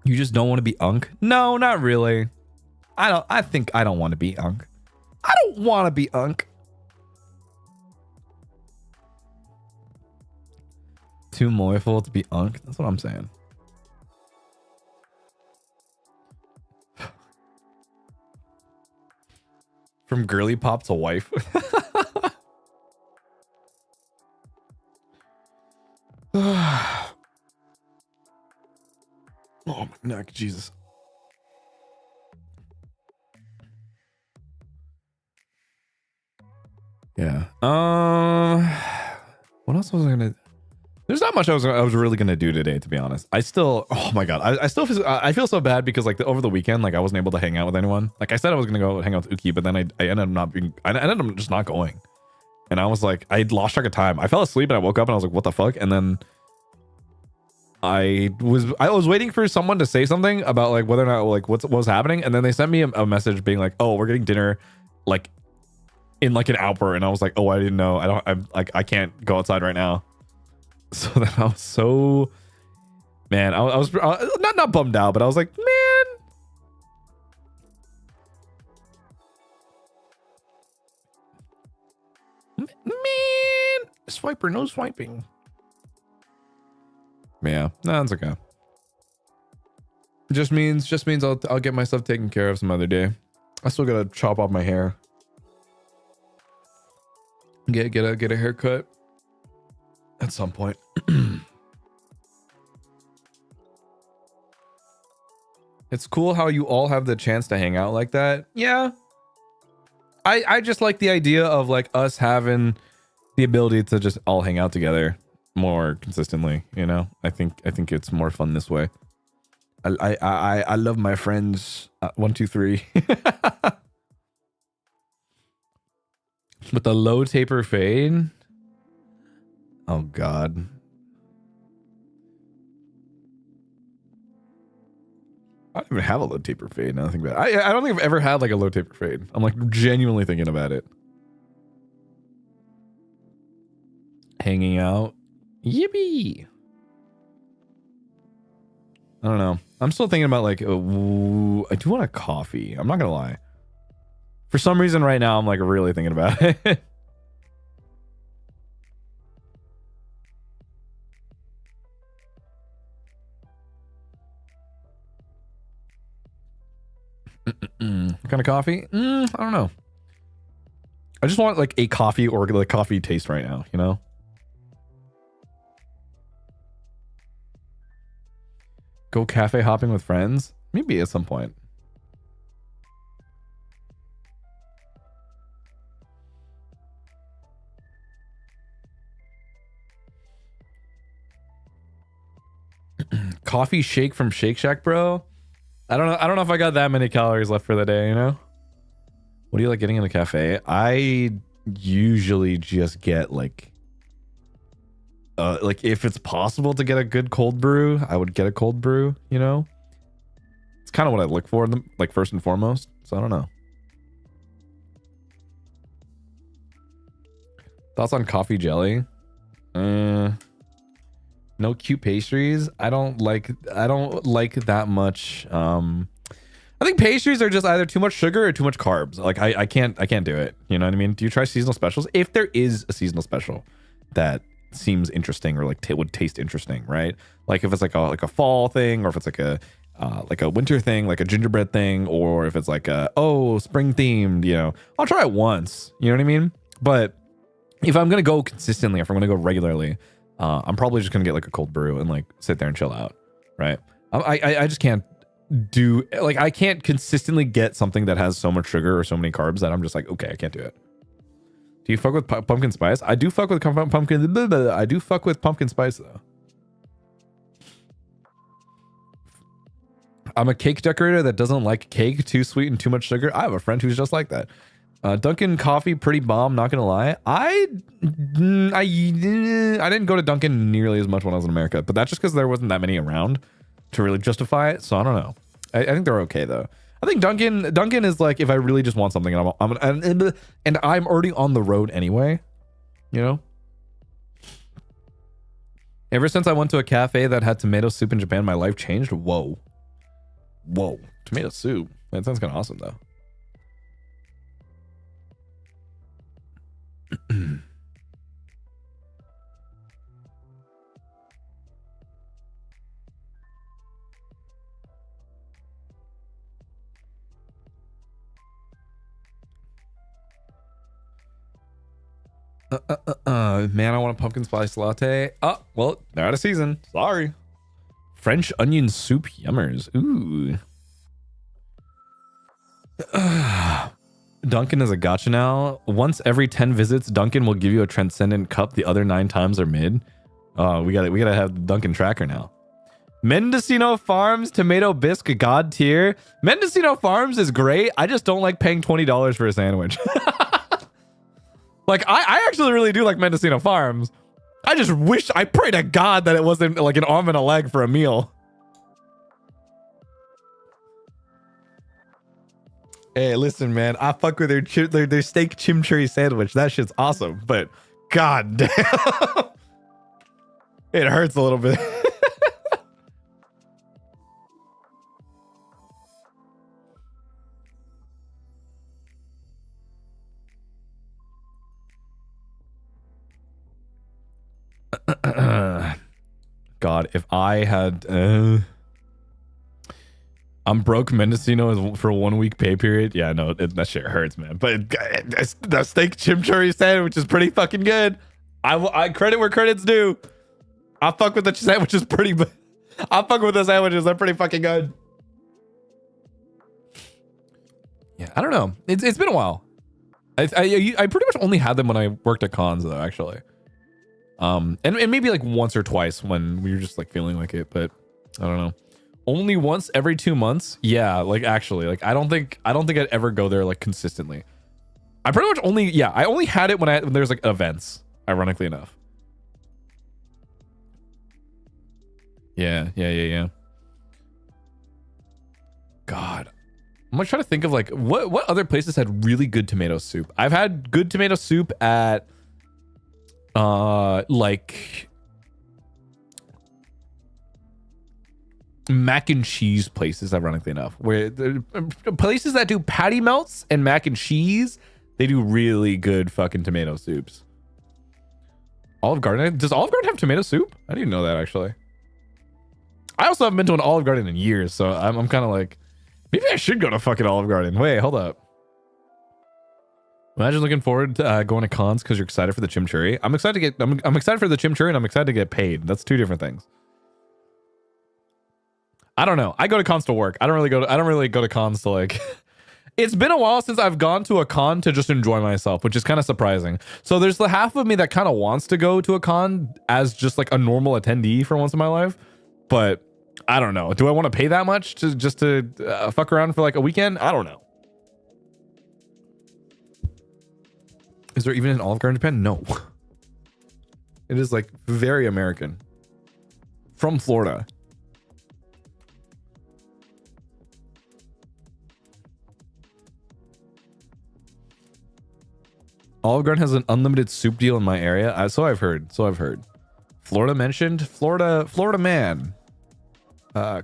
You just don't want to be unk? No, not really. I think I don't want to be unk. I don't want to be unk. Too moyful to be unk. That's what I'm saying. From girly pop to wife. Oh my neck, Jesus. Yeah. What else was I gonna? There's not much I was really gonna do today, to be honest. Oh my god, I feel so bad because like over the weekend, like I wasn't able to hang out with anyone. Like I said, I was gonna go hang out with Uki, but then I ended up just not going. And I was like, I lost track of time. I fell asleep and I woke up and I was like, what the fuck? And then I was waiting for someone to say something about like whether or not like what was happening, and then they sent me a message being like, oh, we're getting dinner like in like an hour, and I was like, oh, I didn't know. I can't go outside right now. So then I was so, man, I was not bummed out, but I was like, man, swiper, no swiping. Yeah, no, that's okay. Just means I'll get myself taken care of some other day. I still gotta chop off my hair. Get a haircut at some point. It's cool how you all have the chance to hang out like that. Yeah. I just like the idea of like us having the ability to just all hang out together more consistently, you know? I think it's more fun this way. I love my friends. 1, 2, 3. With the low taper fade. Oh god. I don't even have a low taper fade now I think about it. I don't think I've ever had like a low taper fade. I'm like genuinely thinking about it. Hanging out. Yippee. I don't know. I'm still thinking about like, I do want a coffee. I'm not gonna lie. For some reason right now, I'm like really thinking about it. What kind of coffee? I don't know. I just want like a coffee or like coffee taste right now, you know? Go cafe hopping with friends? Maybe at some point. Coffee shake from Shake Shack, bro. I don't know if I got that many calories left for the day, you know? What do you like getting in a cafe? I usually just get like like if it's possible to get a good cold brew, I would get a cold brew, you know? It's kind of what I look for in them, like first and foremost. So I don't know. Thoughts on coffee jelly? No cute pastries. I don't like that much. I think pastries are just either too much sugar or too much carbs. Like I can't do it. You know what I mean? Do you try seasonal specials? If there is a seasonal special that seems interesting or like would taste interesting, right? Like if it's like a fall thing, or if it's like a winter thing, like a gingerbread thing, or if it's like a spring themed, you know, I'll try it once. You know what I mean? But if I'm gonna go consistently, if I'm gonna go regularly, I'm probably just gonna get like a cold brew and like sit there and chill out, right? I just can't do, like, I can't consistently get something that has so much sugar or so many carbs that I'm just like, okay, I can't do it. Do you fuck with pumpkin spice? I do fuck with pumpkin. I do fuck with pumpkin spice though. I'm a cake decorator that doesn't like cake too sweet and too much sugar. I have a friend who's just like that. Dunkin' coffee, pretty bomb. Not gonna lie, I didn't go to Dunkin' nearly as much when I was in America, but that's just because there wasn't that many around to really justify it. So I don't know. I think they're okay though. I think Dunkin' is like if I really just want something and I'm already on the road anyway, you know. Ever since I went to a cafe that had tomato soup in Japan, my life changed. Whoa, tomato soup. That sounds kind of awesome though. Man, I want a pumpkin spice latte. Oh, well, they're out of season. Sorry. French onion soup yummers. Ooh. Dunkin' is a gotcha now. Once every 10 visits, Dunkin' will give you a transcendent cup. The other 9 times are mid. We gotta have the Dunkin' tracker now. Mendocino Farms tomato bisque god tier. Mendocino Farms is great. I just don't like paying $20 for a sandwich. Like I actually really do like Mendocino Farms. I just wish, I pray to God that it wasn't like an arm and a leg for a meal. Hey, listen, man. I fuck with their steak chimichurri sandwich. That shit's awesome. But God damn, it hurts a little bit. God, if I had I'm broke Mendocino for a 1 week pay period. Yeah, no, that shit hurts, man. But the steak chimichurri sandwich is pretty fucking good. I credit where credit's due. I fuck with the sandwiches pretty. I fuck with the sandwiches. They're pretty fucking good. Yeah, I don't know. It's been a while. I pretty much only had them when I worked at cons though, actually. And maybe like once or twice when we were just like feeling like it, but I don't know. Only once every 2 months. Yeah, like actually, like I don't think I'd ever go there like consistently. I pretty much I only had it when there's like events, ironically enough. Yeah. God. I'm gonna try to think of like what other places had really good tomato soup. I've had good tomato soup at like mac and cheese places, ironically enough, where the places that do patty melts and mac and cheese, they do really good fucking tomato soups. Olive Garden, does Olive Garden have tomato soup? I didn't know that actually. I also haven't been to an Olive Garden in years, so I'm kind of like, maybe I should go to fucking Olive Garden. Wait, hold up. Imagine looking forward to going to cons because you're excited for the chimichurri. I'm excited for the chimichurri and I'm excited to get paid. That's two different things. I don't know. I go to cons to work. I don't really go to cons to like it's been a while since I've gone to a con to just enjoy myself, which is kind of surprising. So there's the half of me that kind of wants to go to a con as just like a normal attendee for once in my life. But I don't know. Do I want to pay that much to fuck around for like a weekend? I don't know. Is there even an Olive Garden in Japan? No. It is like very American. From Florida. Olive Garden has an unlimited soup deal in my area. So I've heard. Florida mentioned. Florida man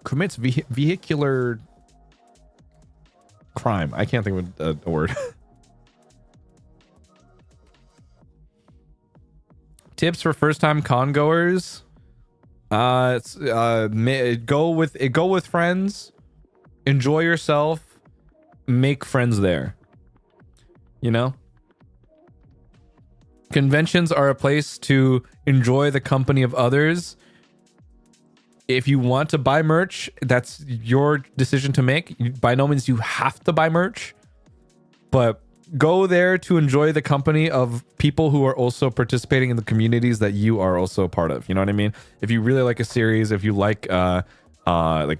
commits vehicular crime. I can't think of a word. Tips for first-time con goers. Go with friends. Enjoy yourself. Make friends there. You know? Conventions are a place to enjoy the company of others. If you want to buy merch, that's your decision to make. By no means you have to buy merch, but go there to enjoy the company of people who are also participating in the communities that you are also a part of. You know what I mean? If you really like a series, if you like a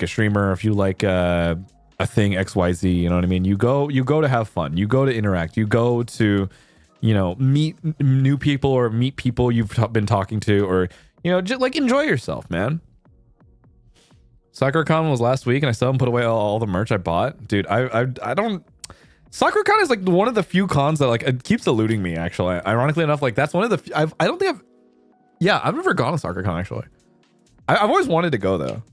streamer, if you like a thing XYZ, you know what I mean? You go to have fun. You go to interact. You go to, you know, meet new people or meet people you've been talking to, or, you know, just like enjoy yourself, man. SoccerCon was last week and I still haven't put away all the merch I bought. Dude, I don't... SoccerCon is like one of the few cons that like it keeps eluding me, actually. Ironically enough, like that's one of the... I don't think I've never gone to SoccerCon, actually. I've always wanted to go, though.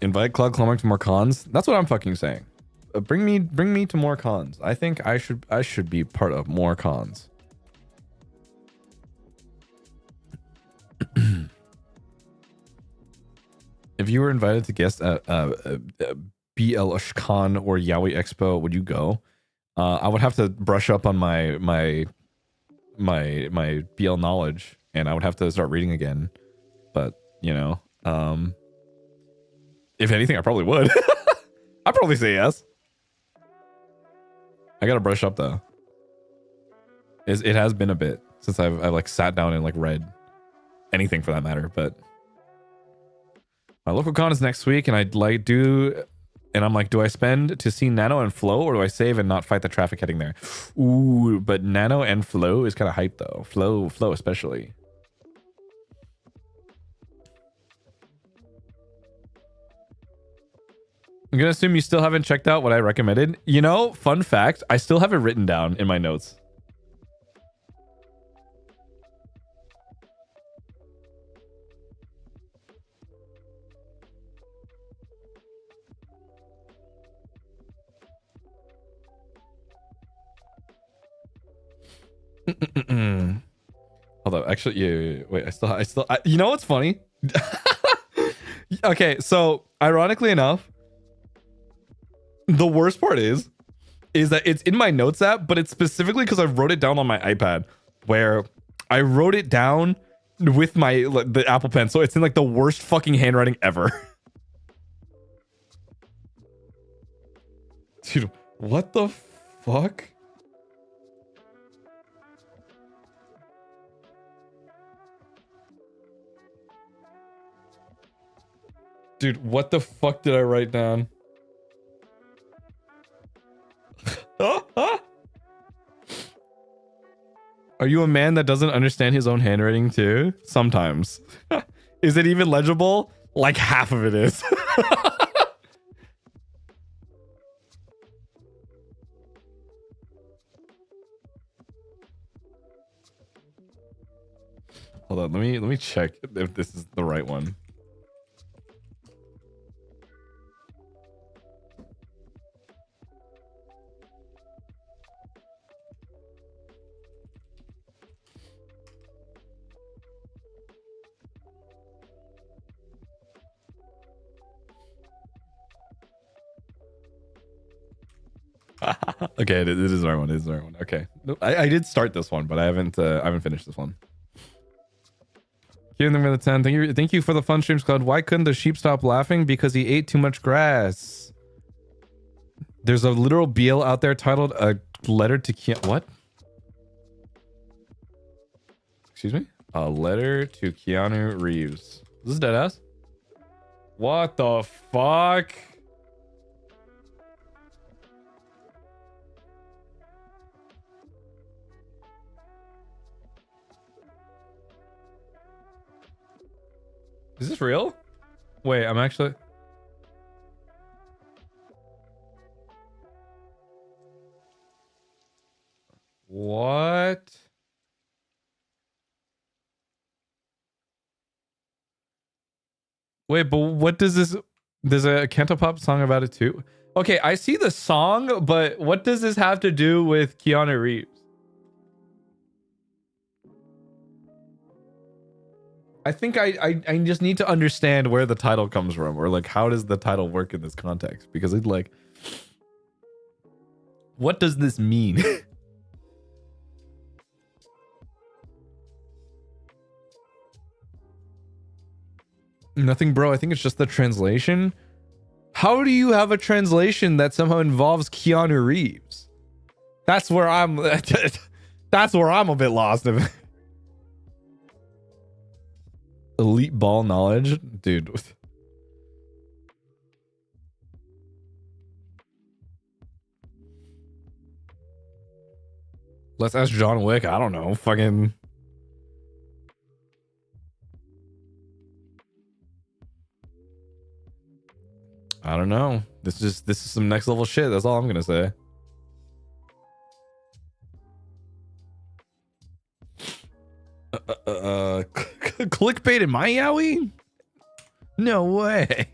Invite Claude to more cons. That's what I'm fucking saying. Bring me to more cons. I think I should be part of more cons. If you were invited to guest at BL Con or Yaoi Expo, would you go? I would have to brush up on my BL knowledge, and I would have to start reading again. But you know, if anything, I probably would. I'd probably say yes. I gotta brush up though. It has been a bit since I've like sat down and like read anything for that matter. But my local con is next week, and I'd like and I'm like, do I spend to see Nano and Flow, or do I save and not fight the traffic heading there? Ooh, but Nano and Flow is kind of hype though. Flow especially. I'm gonna assume you still haven't checked out what I recommended. You know, fun fact, I still have it written down in my notes. Hold up, actually, yeah, wait, I still, you know what's funny? Okay, so ironically enough, the worst part is that it's in my notes app, but it's specifically because I wrote it down on my iPad, where I wrote it down with the Apple Pen, so it's in like the worst fucking handwriting ever. Dude, what the fuck? Dude, what the fuck did I write down? Are you a man that doesn't understand his own handwriting too? Sometimes. Is it even legible? Like half of it is. Hold on, let me check if this is the right one. Okay, it is the right one. It is the right one. Okay, I did start this one, but I haven't finished this one. Give them the 10. Thank you for the fun streams, Claude. Why couldn't the sheep stop laughing? Because he ate too much grass. There's a literal BL out there titled A Letter to Keanu. What? Excuse me? A Letter to Keanu Reeves. Is this dead ass? What the fuck? Is this real? Wait, I'm actually... What? Wait, but what does this... There's a Cantopop song about it too? Okay, I see the song, but what does this have to do with Keanu Reeves? I think I just need to understand where the title comes from, or like how does the title work in this context? Because it's like, what does this mean? Nothing, bro. I think it's just the translation. How do you have a translation that somehow involves Keanu Reeves? That's where I'm. That's where I'm a bit lost. Elite ball knowledge, dude. Let's ask John Wick. I don't know. Fucking. I don't know. This is some next level shit. That's all I'm gonna say. Clickbait in my yaoi? No way.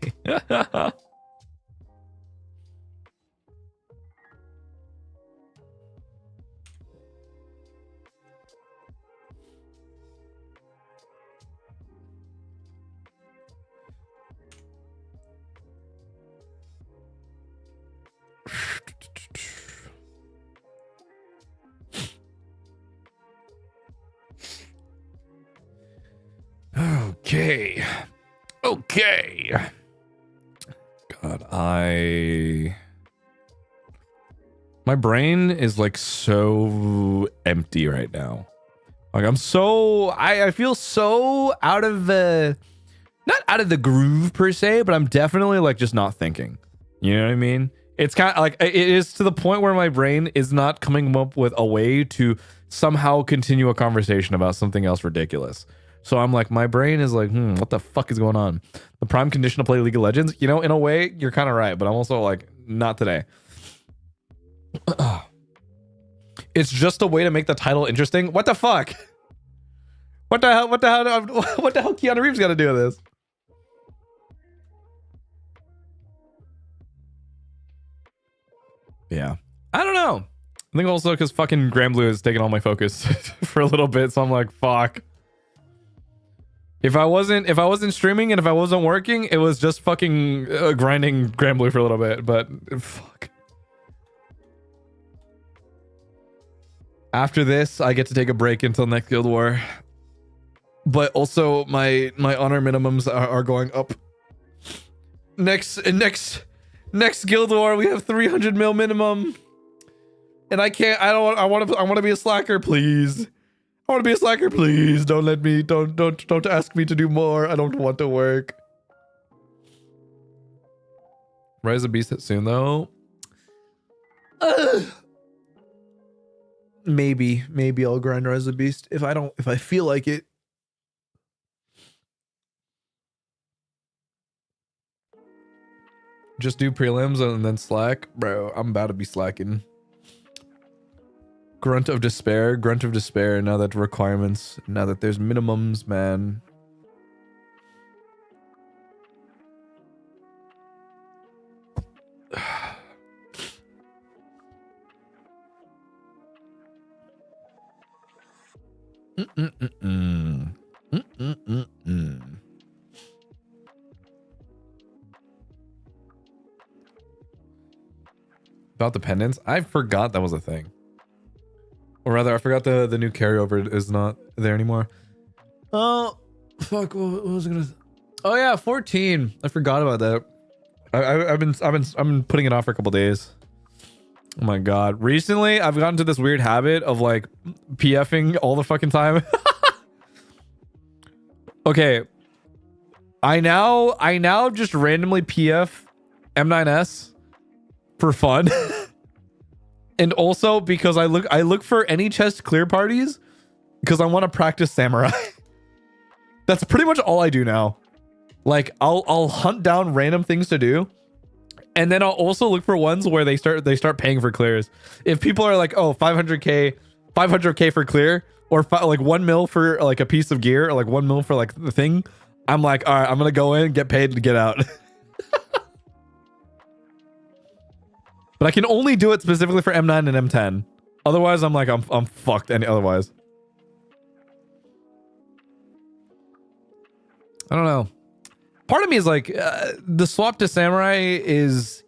Okay. Okay. God, my brain is like so empty right now. Like I'm so I feel so out of the not out of the groove per se, but I'm definitely like just not thinking. You know what I mean? It's kind of like it is to the point where my brain is not coming up with a way to somehow continue a conversation about something else ridiculous. So I'm like, my brain is like, what the fuck is going on? The prime condition to play League of Legends, you know, in a way, you're kind of right, but I'm also like, not today. It's just a way to make the title interesting. What the fuck? What the hell? What the hell? What the hell? Keanu Reeves got to do with this? Yeah, I don't know. I think also because fucking Grandblue is taking all my focus for a little bit, so I'm like, fuck. If I wasn't streaming and if I wasn't working, it was just fucking grinding Grandblue for a little bit. But fuck. After this, I get to take a break until next Guild War. But also, my honor minimums are going up. Next Guild War, we have 300 mil minimum, and I can't. I don't. I want to be a slacker, please. I want to be a slacker, please. Don't let me. Don't ask me to do more. I don't want to work. Rise of Beast soon though. Maybe I'll grind Rise of Beast if I feel like it. Just do prelims and then slack, bro. I'm about to be slacking. Grunt of despair. Now that requirements, now that there's minimums, man. About the pendants, I forgot that was a thing. Or rather, I forgot the new carryover is not there anymore. Oh, fuck! What was I gonna? Oh yeah, 14. I forgot about that. I've been putting it off for a couple days. Oh my god. Recently, I've gotten to this weird habit of like PFing all the fucking time. Okay. I now just randomly PF M9S for fun. And also because I look for any chest clear parties because I want to practice samurai. That's pretty much all I do now. Like I'll hunt down random things to do. And then I'll also look for ones where they start paying for clears. If people are like, oh, 500k for clear, or like 1 mil for like a piece of gear, or like 1 mil for like the thing, I'm like, all right, I'm gonna go in, get paid to get out. But I can only do it specifically for M9 and M10. Otherwise, I'm like, I'm fucked. Any otherwise, I don't know. Part of me is like, the swap to samurai is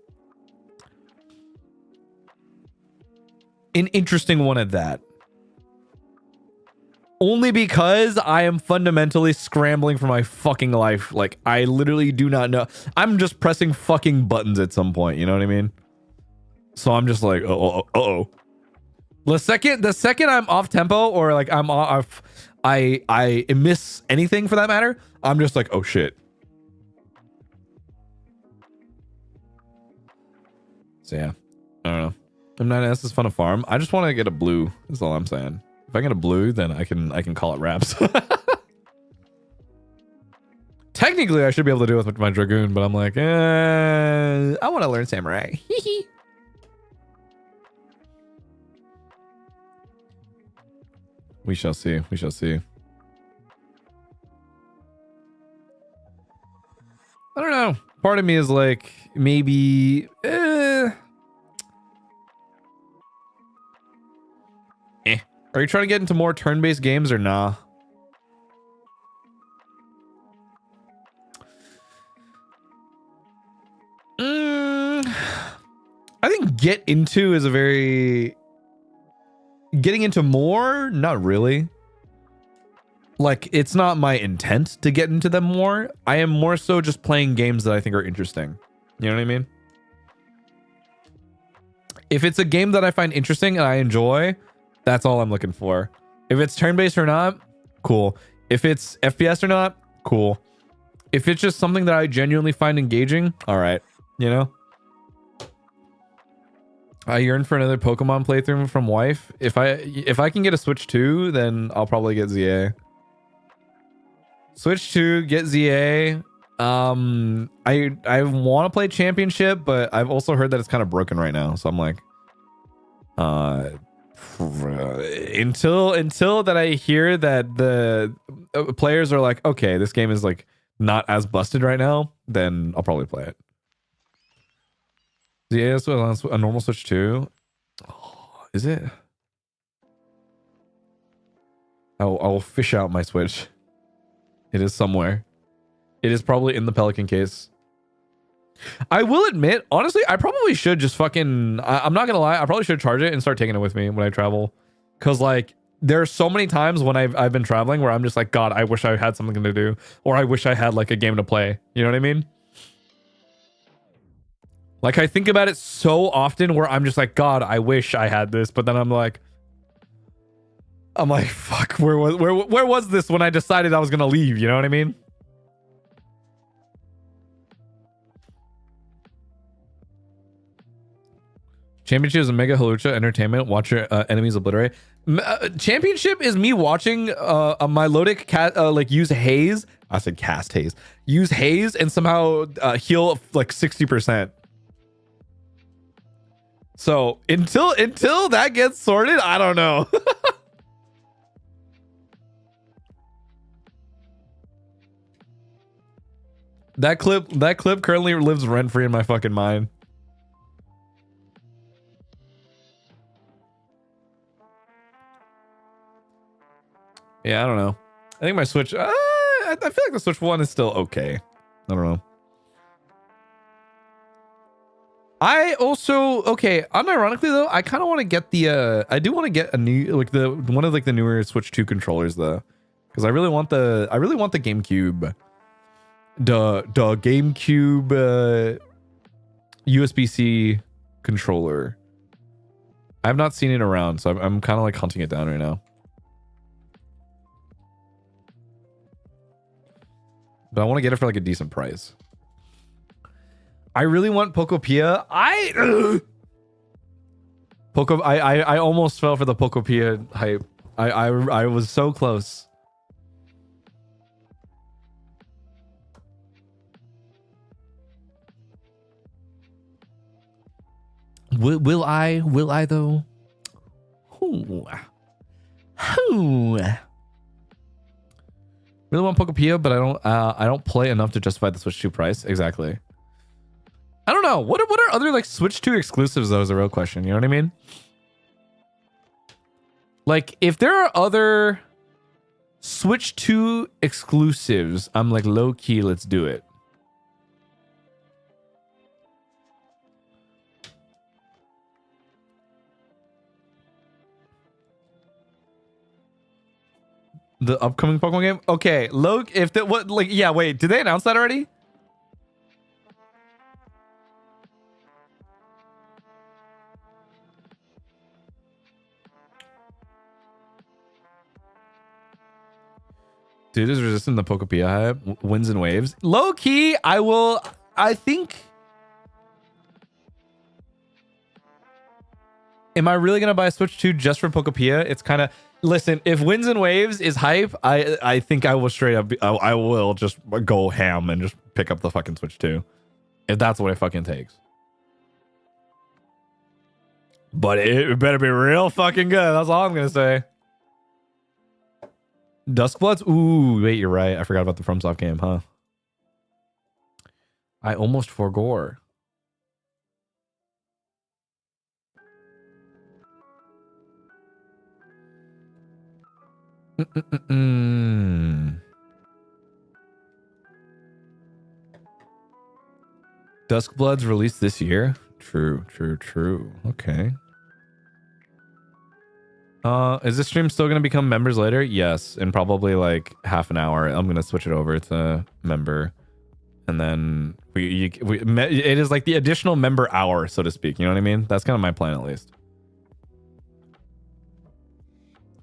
an interesting one at that. Only because I am fundamentally scrambling for my fucking life. Like, I literally do not know. I'm just pressing fucking buttons at some point. You know what I mean? So I'm just like, uh-oh. The second I'm off tempo or like I'm off, I miss anything for that matter, I'm just like, oh shit. So yeah, I don't know. M9S is fun to farm. I just want to get a blue. That's all I'm saying. If I get a blue, then I can call it wraps. Technically, I should be able to do it with my Dragoon, but I'm like, I want to learn Samurai. We shall see. We shall see. I don't know. Part of me is like, maybe... Are you trying to get into more turn-based games or nah? I think get into is a very... Getting into more? Not really. Like, it's not my intent to get into them more. I am more so just playing games that I think are interesting. You know what I mean? If it's a game that I find interesting and I enjoy... That's all I'm looking for. If it's turn-based or not, cool. If it's FPS or not, cool. If it's just something that I genuinely find engaging, all right. You know? I yearn for another Pokemon playthrough from wife. If I can get a Switch 2, then I'll probably get ZA. Switch 2, get ZA. I want to play Championship, but I've also heard that it's kind of broken right now. So I'm like, until that I hear that the players are like, okay, this game is like not as busted right now, then I'll probably play it. Yeah, so a normal Switch 2. Oh, is it? I will fish out my Switch. It is somewhere. It is probably in the Pelican case. I will admit, honestly, I probably should just fucking... I'm not gonna lie, I probably should charge it and start taking it with me when I travel. Because, like, there are so many times when I've been traveling where I'm just like, God, I wish I had something to do. Or I wish I had, like, a game to play. You know what I mean? Like, I think about it so often where I'm just like, God, I wish I had this. But then I'm like, fuck, where was this when I decided I was gonna leave? You know what I mean? Championship is a mega halucha entertainment. Watch your enemies obliterate. Championship is me watching a Milotic like use haze. I said cast haze. Use haze and somehow heal like 60%. So until that gets sorted, I don't know. That clip currently lives rent free in my fucking mind. Yeah, I don't know. I think my Switch... I feel like the Switch 1 is still okay. I don't know. I also... Okay, unironically though, I kind of want to get the... I do want to get a new... Like one of like the newer Switch 2 controllers though. Because I really want the GameCube. The GameCube USB-C controller. I have not seen it around, so I'm kind of like hunting it down right now. But I want to get it for like a decent price. I really want Pokopia. I almost fell for the Pokopia hype. I was so close. Will I though? Ooh. Ooh. Really want Pokopia, but I don't play enough to justify the Switch 2 price. Exactly. I don't know. What are other like Switch 2 exclusives though is a real question. You know what I mean? Like if there are other Switch 2 exclusives, I'm like low key, let's do it. The upcoming Pokemon game? Okay, Loki, if the what like yeah, wait, did they announce that already? Dude is resistant to Pokopia hype. Winds and waves. Low key, I think. Am I really gonna buy a Switch 2 just for Pokopia? It's kind of listen. If Winds and Waves is hype, I think I will straight up. I will just go ham and just pick up the fucking Switch 2, if that's what it fucking takes. But it better be real fucking good. That's all I'm gonna say. Duskbloods. Ooh, wait, you're right. I forgot about the FromSoft game, huh? I almost forgore. Duskbloods released this year. True. Okay. Is this stream still gonna become members later? Yes, in probably like half an hour. I'm gonna switch it over to member, and then it is like the additional member hour, so to speak. You know what I mean? That's kind of my plan, at least.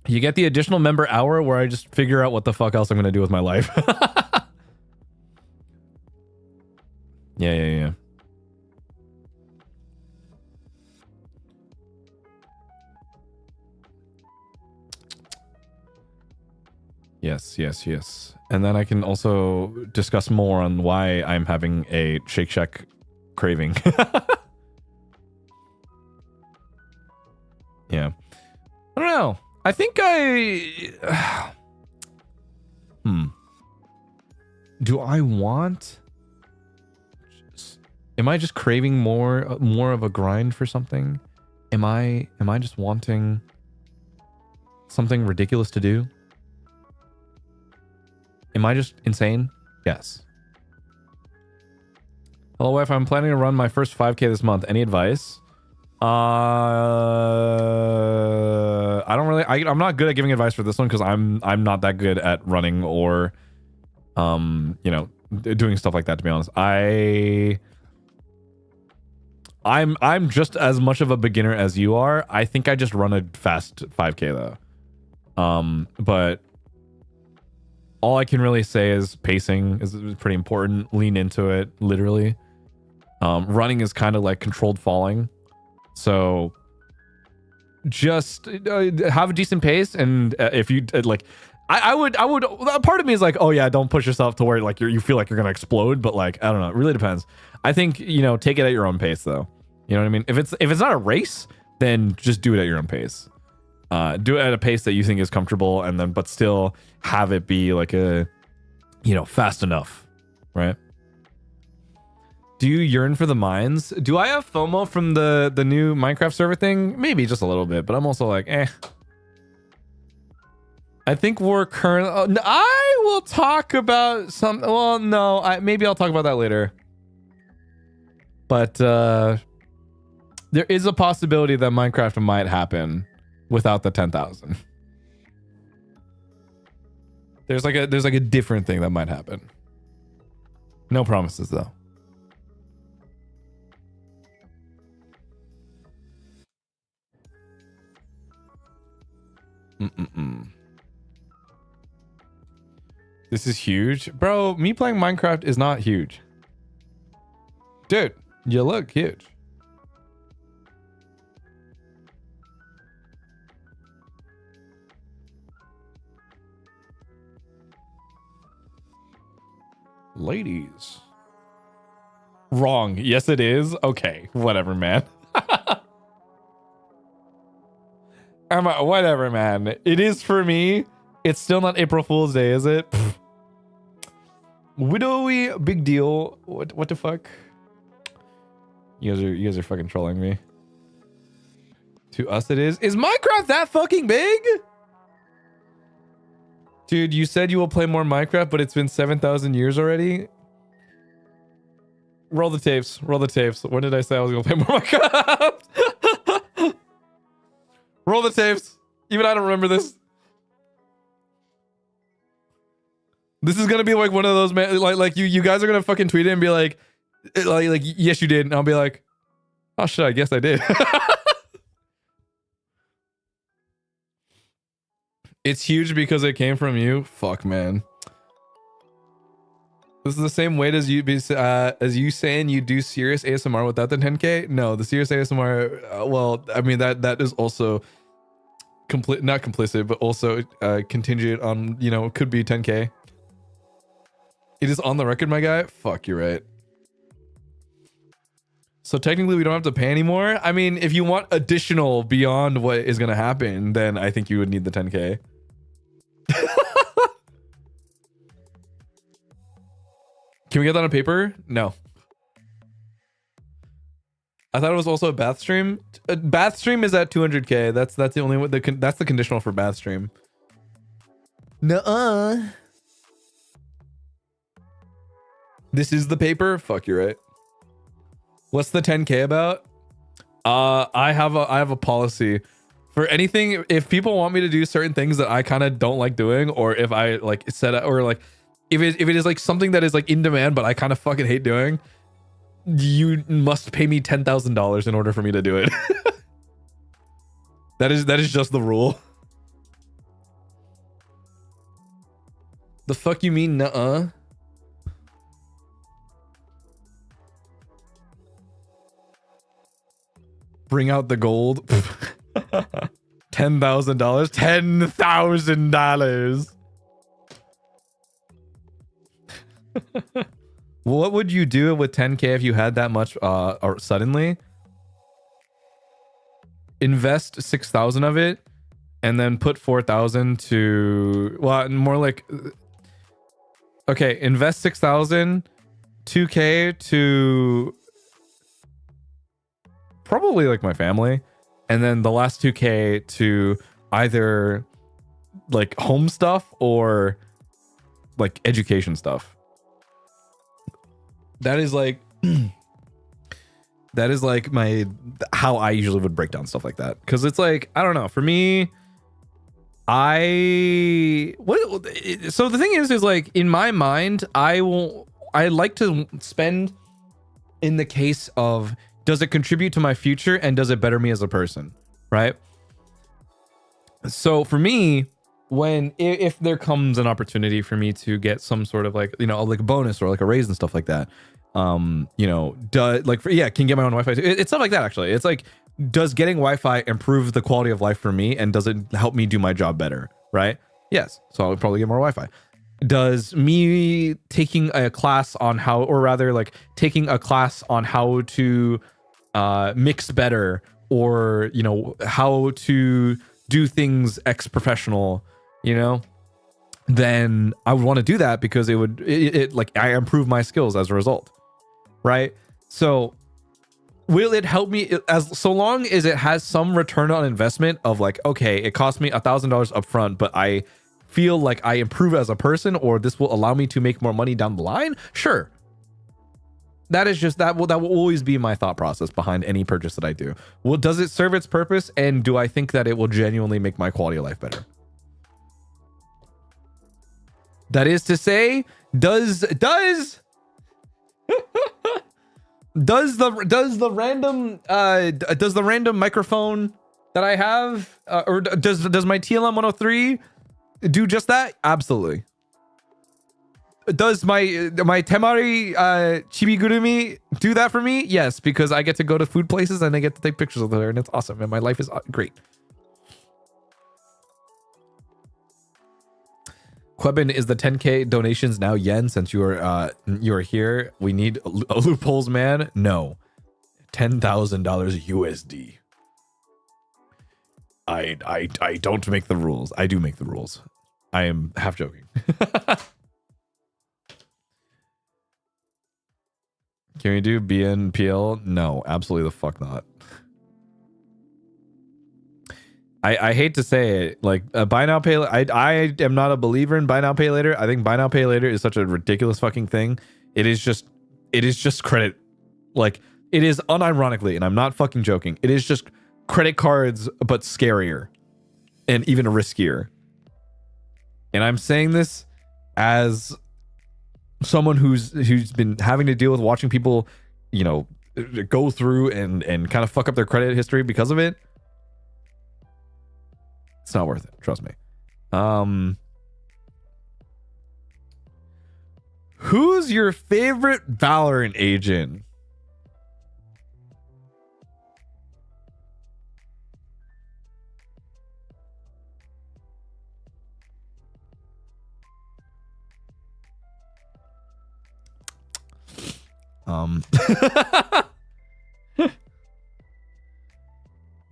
You get the additional member hour where I just figure out what the fuck else I'm gonna do with my life. Yeah. Yes. And then I can also discuss more on why I'm having a Shake Shack craving. Yeah. I don't know. I think do I want... Am I just craving more of a grind for something? Am I just wanting something ridiculous to do? Am I just insane? Yes. Hello, wife. I'm planning to run my first 5K this month. Any advice? I don't really. I'm not good at giving advice for this one because I'm not that good at running or, doing stuff like that. To be honest, I'm just as much of a beginner as you are. I think I just run a fast 5K though. But all I can really say is pacing is pretty important. Lean into it, literally. Running is kind of like controlled falling. So just have a decent pace. And if you like, I would, part of me is like, oh yeah, don't push yourself to where like you feel like you're going to explode. But like, I don't know. It really depends. I think, take it at your own pace though. You know what I mean? If it's not a race, then just do it at your own pace. Do it at a pace that you think is comfortable, and then but still have it be like a, fast enough, right? Do you yearn for the mines? Do I have FOMO from the new Minecraft server thing? Maybe just a little bit, but I'm also like, eh. I think we're currently. I will talk about some. Well, no, maybe I'll talk about that later. But there is a possibility that Minecraft might happen without the 10,000. There's like a different thing that might happen. No promises though. This is huge. Bro, me playing Minecraft is not huge. Dude, you look huge. Ladies. Wrong. Yes, it is. Okay, whatever, man. Whatever, man. It is for me. It's still not April Fool's Day, is it? Widowy, big deal. What the fuck? You guys are fucking trolling me. To us, it is. Is Minecraft that fucking big? Dude, you said you will play more Minecraft, but it's been 7,000 years already. Roll the tapes. Roll the tapes. When did I say I was gonna play more Minecraft? Roll the tapes. Even I don't remember this. This is gonna be like one of those, man. Like you guys are gonna fucking tweet it and be like yes you did, and I'll be like, oh shit, I guess I did. It's huge because it came from you. Fuck, man. This is the same weight as you saying you do serious ASMR without the 10K. No, the serious ASMR. Well, I mean that is also not complicit, but also contingent on, you know, could be 10K. It is on the record, my guy. Fuck, you're right. So technically we don't have to pay anymore. I mean, if you want additional beyond what is going to happen, then I think you would need the 10K. Can we get that on paper? No. I thought it was also a bath stream. A bath stream is at 200K. That's the only one. That's the conditional for bath stream. Nuh-uh. This is the paper? Fuck, you're right. What's the 10K about? I have a policy for anything. If people want me to do certain things that I kind of don't like doing, or if I like set up, or like if it is like something that is like in demand but I kind of fucking hate doing, you must pay me $10,000 in order for me to do it. That is just the rule. The fuck you mean nuh-uh? Bring out the gold. $10,000. $10,000. What would you do with 10K if you had that much or suddenly? Invest 6,000 of it and then put 4,000 to, well, more like, okay, invest 6,000, 2K to probably like my family, and then the last 2K to either like home stuff or like education stuff. That is like that is like how I usually would break down stuff like that, because it's like, I don't know, for me, so the thing is like, in my mind, I like to spend in the case of, does it contribute to my future and does it better me as a person, right? So for me, if there comes an opportunity for me to get some sort of like, you know, like a bonus or like a raise and stuff like that, you know, can get my own Wi-Fi. It's stuff like that, actually. It's like, does getting Wi-Fi improve the quality of life for me, and does it help me do my job better, right? Yes. So I would probably get more Wi-Fi. Does me taking a class on how, or rather like taking a class on how to mix better, or, you know, how to do things professional, you know, then I would want to do that, because it like, I improve my skills as a result, right? So will it help me, so long as it has some return on investment of like, okay, it cost me $1,000 up front, but I feel like I improve as a person, or this will allow me to make more money down the line? Sure. That is just, that will always be my thought process behind any purchase that I do. Well, does it serve its purpose, and do I think that it will genuinely make my quality of life better? That is to say, does the random microphone that I have, or does my TLM 103 do just that? Absolutely. Does my Temari Chibigurumi do that for me? Yes, because I get to go to food places and I get to take pictures of her, and it's awesome, and my life is great. Quebin, is the 10K donations now yen since you are here? We need loopholes, man. No, $10,000 USD. I don't make the rules. I do make the rules. I am half joking. Can we do BNPL? No, absolutely the fuck not. I hate to say it, like buy now pay. I am not a believer in buy now pay later. I think buy now pay later is such a ridiculous fucking thing. It is just credit. Like it is unironically, and I'm not fucking joking. It is just credit cards, but scarier and even riskier. And I'm saying this as someone who's been having to deal with watching people, you know, go through and kind of fuck up their credit history because of it. It's not worth it. Trust me. Who's your favorite Valorant agent?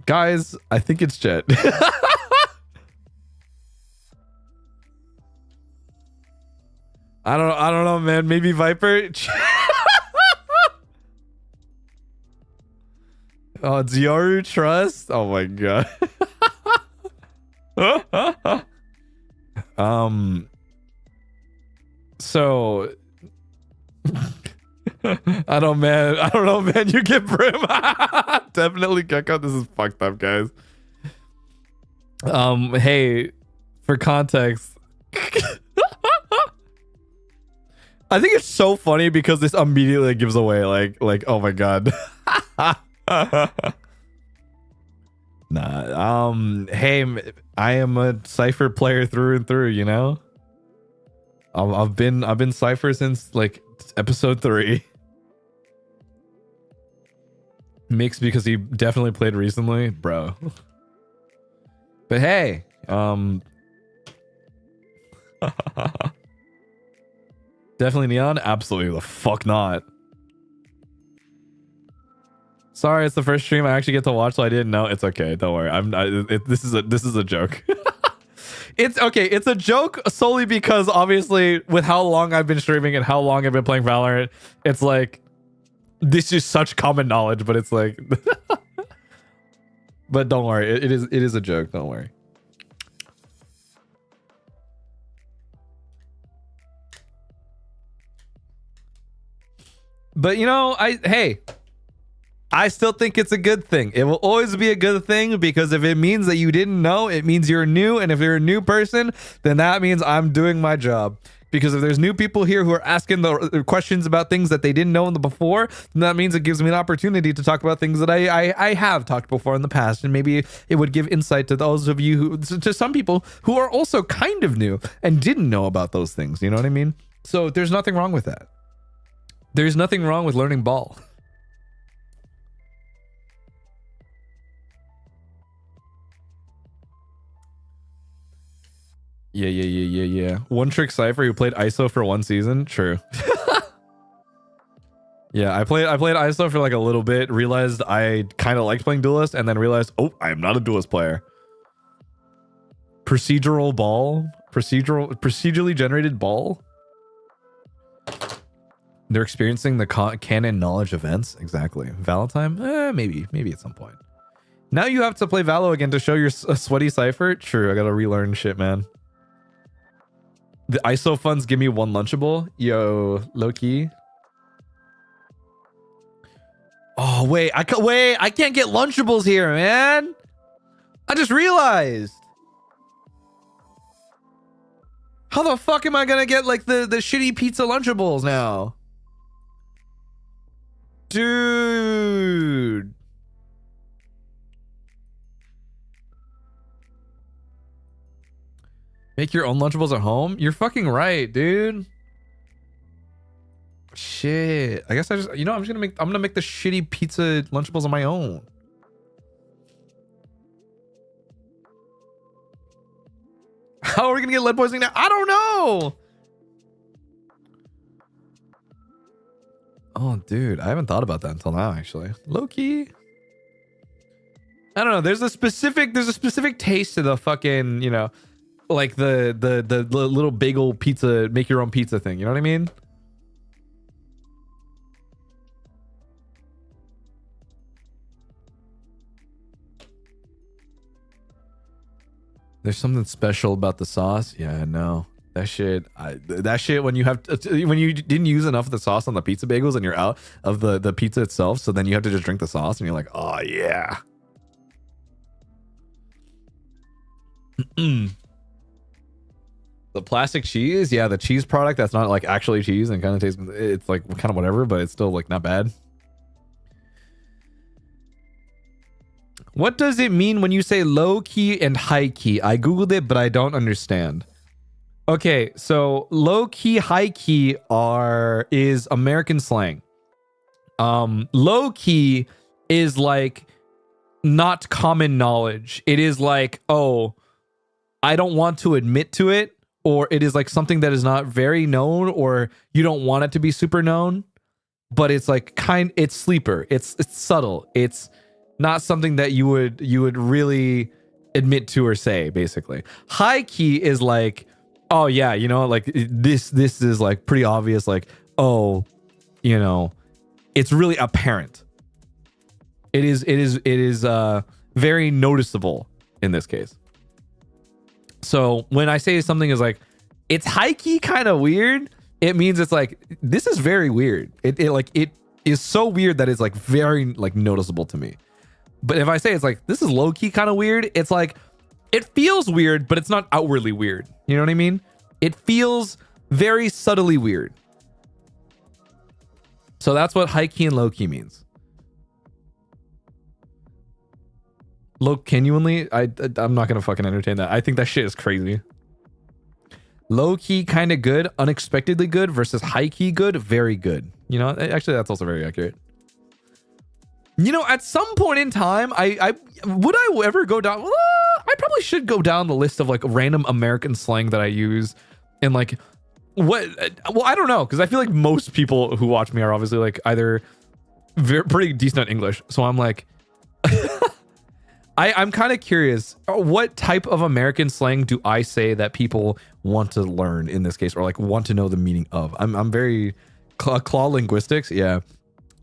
Guys, I think it's Jet. I don't know, man. Maybe Viper. Oh, Ziaru Trust. Oh my god. So I don't know, man. You get Brim. Definitely Gecko. This is fucked up, guys. Hey, for context, I think it's so funny because this immediately gives away like oh my god. Nah. Hey, I am a Cypher player through and through, you know? I've been Cypher since like episode 3. Mixed because he definitely played recently, bro. But hey, definitely Neon? Absolutely the fuck not. Sorry, it's the first stream I actually get to watch, so I didn't know. It's okay, don't worry. This is a joke. It's okay. It's a joke solely because obviously with how long I've been streaming and how long I've been playing Valorant, it's like this is such common knowledge, but it's like but don't worry, it is a joke, don't worry. But you know, I still think it's a good thing. It will always be a good thing because if it means that you didn't know, it means you're new. And if you're a new person, then that means I'm doing my job. Because if there's new people here who are asking the questions about things that they didn't know in the before, then that means it gives me an opportunity to talk about things that I have talked before in the past. And maybe it would give insight to those of you to some people who are also kind of new and didn't know about those things. You know what I mean? So there's nothing wrong with that. There's nothing wrong with learning ball. Yeah. One Trick Cypher who played ISO for one season. True. Yeah, I played ISO for like a little bit, realized I kind of liked playing Duelist, and then realized, oh, I am not a Duelist player. Procedural ball? Procedurally generated ball? They're experiencing the canon knowledge events. Exactly. Valentine? Maybe at some point. Now you have to play Valo again to show your sweaty Cypher? True, I gotta relearn shit, man. The ISO funds give me one Lunchable. Yo, low key. Oh, wait, I can't get Lunchables here, man. I just realized. How the fuck am I gonna get like the shitty pizza Lunchables now? Dude. Make your own Lunchables at home? You're fucking right, dude. Shit. I guess I just, I'm gonna make the shitty pizza Lunchables on my own. How are we gonna get lead poisoning now? I don't know. Oh, dude, I haven't thought about that until now, actually. Low key. I don't know. There's a specific taste to the fucking, like the little bagel pizza, make your own pizza thing. You know what I mean? There's something special about the sauce. Yeah, no. That shit when you didn't use enough of the sauce on the pizza bagels and you're out of the pizza itself, so then you have to just drink the sauce and you're like, oh yeah. The plastic cheese, yeah, the cheese product that's not like actually cheese and kind of tastes, it's like kind of whatever, but it's still like not bad. What does it mean when you say low key and high key? I googled it, but I don't understand. Okay, so low key, high key is American slang. Low key is like not common knowledge. It is like, oh, I don't want to admit to it, or it is like something that is not very known, or you don't want it to be super known, but it's like it's sleeper. It's subtle. It's not something that you would really admit to or say, basically. High key is like, oh yeah, like this is like pretty obvious, like, oh, it's really apparent. It is very noticeable in this case. So when I say something is like, it's high key kind of weird, it means it's like, this is very weird. It is so weird that it's like very like noticeable to me. But if I say it's like, this is low key kind of weird, it's like, it feels weird, but it's not outwardly weird. You know what I mean? It feels very subtly weird. So that's what high key and low key means. Low genuinely, I'm not gonna fucking entertain that. I think that shit is crazy. Low key kind of good, unexpectedly good versus high key good, very good. Actually that's also very accurate. At some point in time, I ever go down, I probably should go down the list of like random American slang that I use and like I don't know, because I feel like most people who watch me are obviously like either pretty decent at English. So I'm like, I'm kind of curious, what type of American slang do I say that people want to learn in this case, or like want to know the meaning of? I'm very Claude Linguistics, yeah.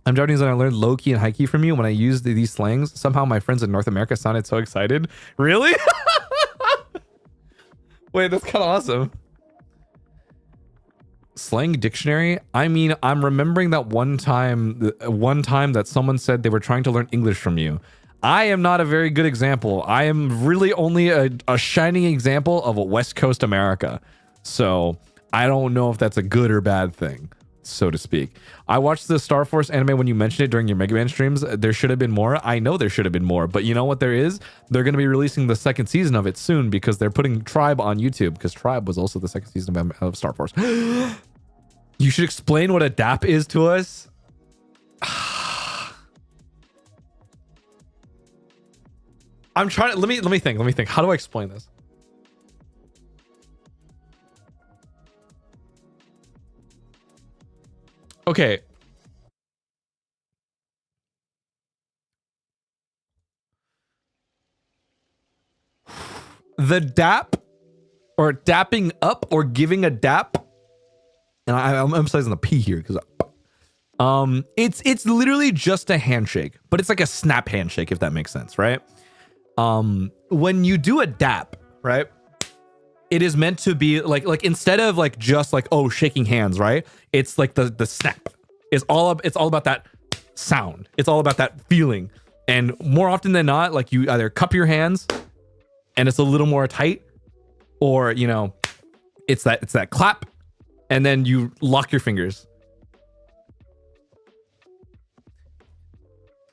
I'm Japanese and I learned low key and high key from you. When I used these slangs, somehow my friends in North America sounded so excited. Really? Wait, that's kind of awesome. Slang dictionary. I mean, I'm remembering that one time that someone said they were trying to learn English from you. I am not a very good example. I am really only a shining example of a West Coast America. So I don't know if that's a good or bad thing, so to speak. I watched the Star Force anime when you mentioned it during your Mega Man streams. There should have been more. I know there should have been more, but you know what there is? They're going to be releasing the second season of it soon because they're putting Tribe on YouTube, because Tribe was also the second season of Star Force. You should explain what a DAP is to us. I'm trying to, let me think. How do I explain this? Okay. The dap, or dapping up, or giving a dap, and I'm emphasizing the P here because it's literally just a handshake, but it's like a snap handshake, if that makes sense, right? When you do a dap, right, it is meant to be like instead of like just like, oh, shaking hands, right? It's like the snap. It's all about that sound. It's all about that feeling. And more often than not, like you either cup your hands and it's a little more tight, or it's that clap and then you lock your fingers.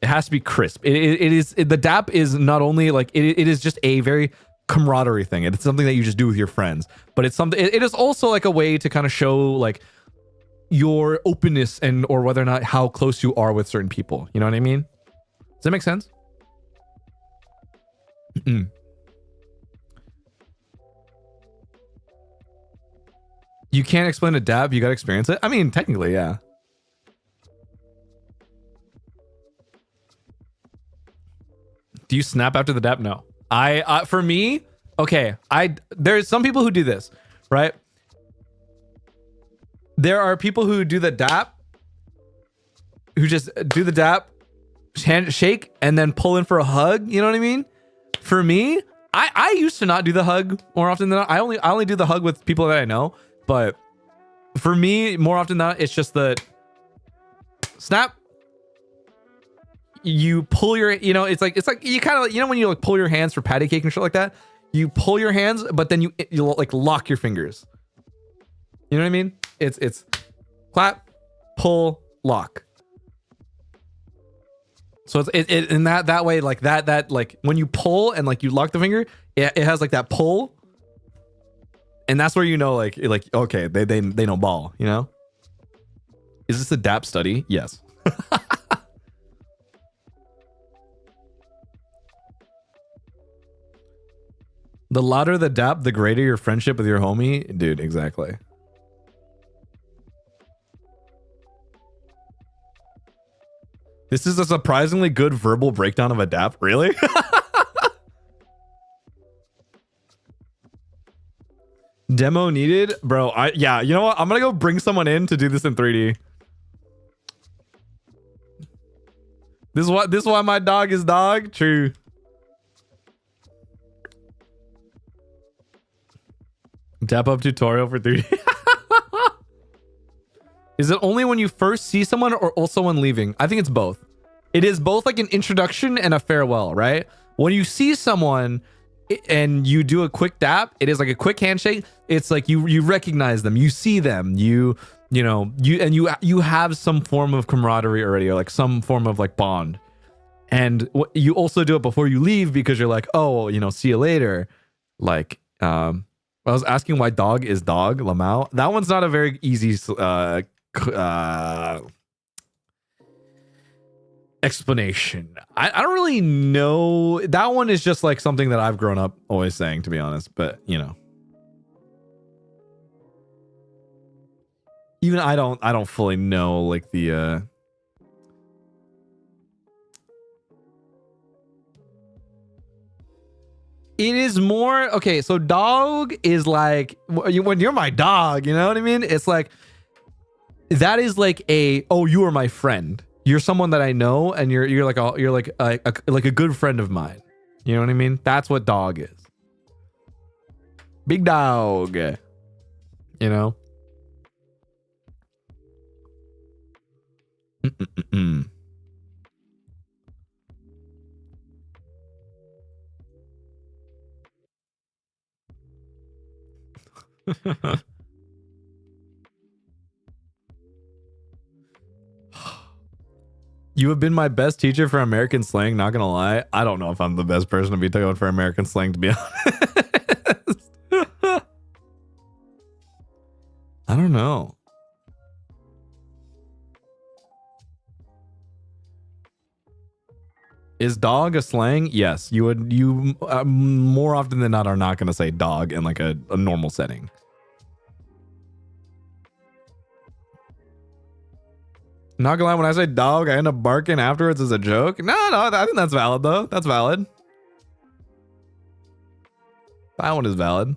It has to be crisp. The dap is not only like it is just a very camaraderie thing. It's something that you just do with your friends. But it's something. It is also like a way to kind of show like your openness and or whether or not how close you are with certain people. You know what I mean? Does that make sense? You can't explain a dab. You got to experience it. I mean, technically, yeah. Do you snap after the dap? No. For me, okay. There's some people who do this, right? There are people who do the dap, who just do the dap, handshake, and then pull in for a hug. You know what I mean? For me, I used to not do the hug more often than not. I only do the hug with people that I know. But for me, more often than not, it's just the snap. You pull your, it's like you kind of, when you like pull your hands for patty cake and shit like that, you pull your hands, but then you like lock your fingers. You know what I mean? It's clap, pull, lock. So it's in that way, like that like when you pull and like you lock the finger, it has like that pull, and that's where like okay, they know ball. Is this a DAP study? Yes. The louder the dap, the greater your friendship with your homie. Dude, exactly. This is a surprisingly good verbal breakdown of a dap. Really? Demo needed? Bro, yeah, you know what? I'm gonna go bring someone in to do this in 3D. This is why my dog is dog? True. Dap up tutorial for 3D. Is it only when you first see someone or also when leaving? I think it's both. It is both like an introduction and a farewell, right? When you see someone and you do a quick dap, it is like a quick handshake. It's like you recognize them, you see them, you have some form of camaraderie already, or like some form of like bond. And you also do it before you leave because you're like, oh, see you later. Like, I was asking why dog is dog, Lamau. That one's not a very easy explanation. I don't really know. That one is just like something that I've grown up always saying, to be honest. But even I don't fully know like the it is more okay. So dog is like when you're my dog, you know what I mean? It's like that is like oh, you are my friend. You're someone that I know, and you're like a good friend of mine. You know what I mean? That's what dog is. Big dog. You have been my best teacher for American slang, not gonna lie. I don't know if I'm the best person to be talking for American slang, to be honest. I don't know. Is dog a slang? Yes. You more often than not are not gonna say dog in like a normal setting. Not gonna lie, when I say dog, I end up barking afterwards as a joke. No, I think that's valid though. That's valid. That one is valid.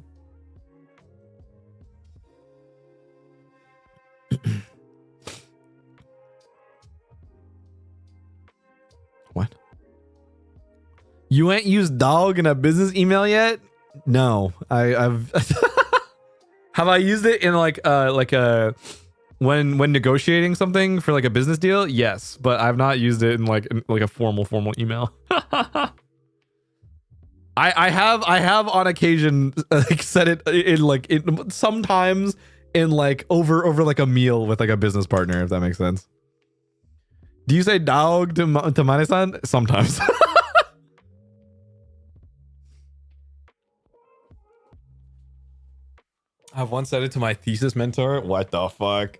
What? You ain't used dog in a business email yet? No, I've have I used it in like a when negotiating something for like a business deal? Yes, but I've not used it in like a formal email. I have on occasion like said it in sometimes in like over like a meal with like a business partner, if that makes sense. Do you say dog to Mane-san? Sometimes. I've once said it to my thesis mentor. What the fuck?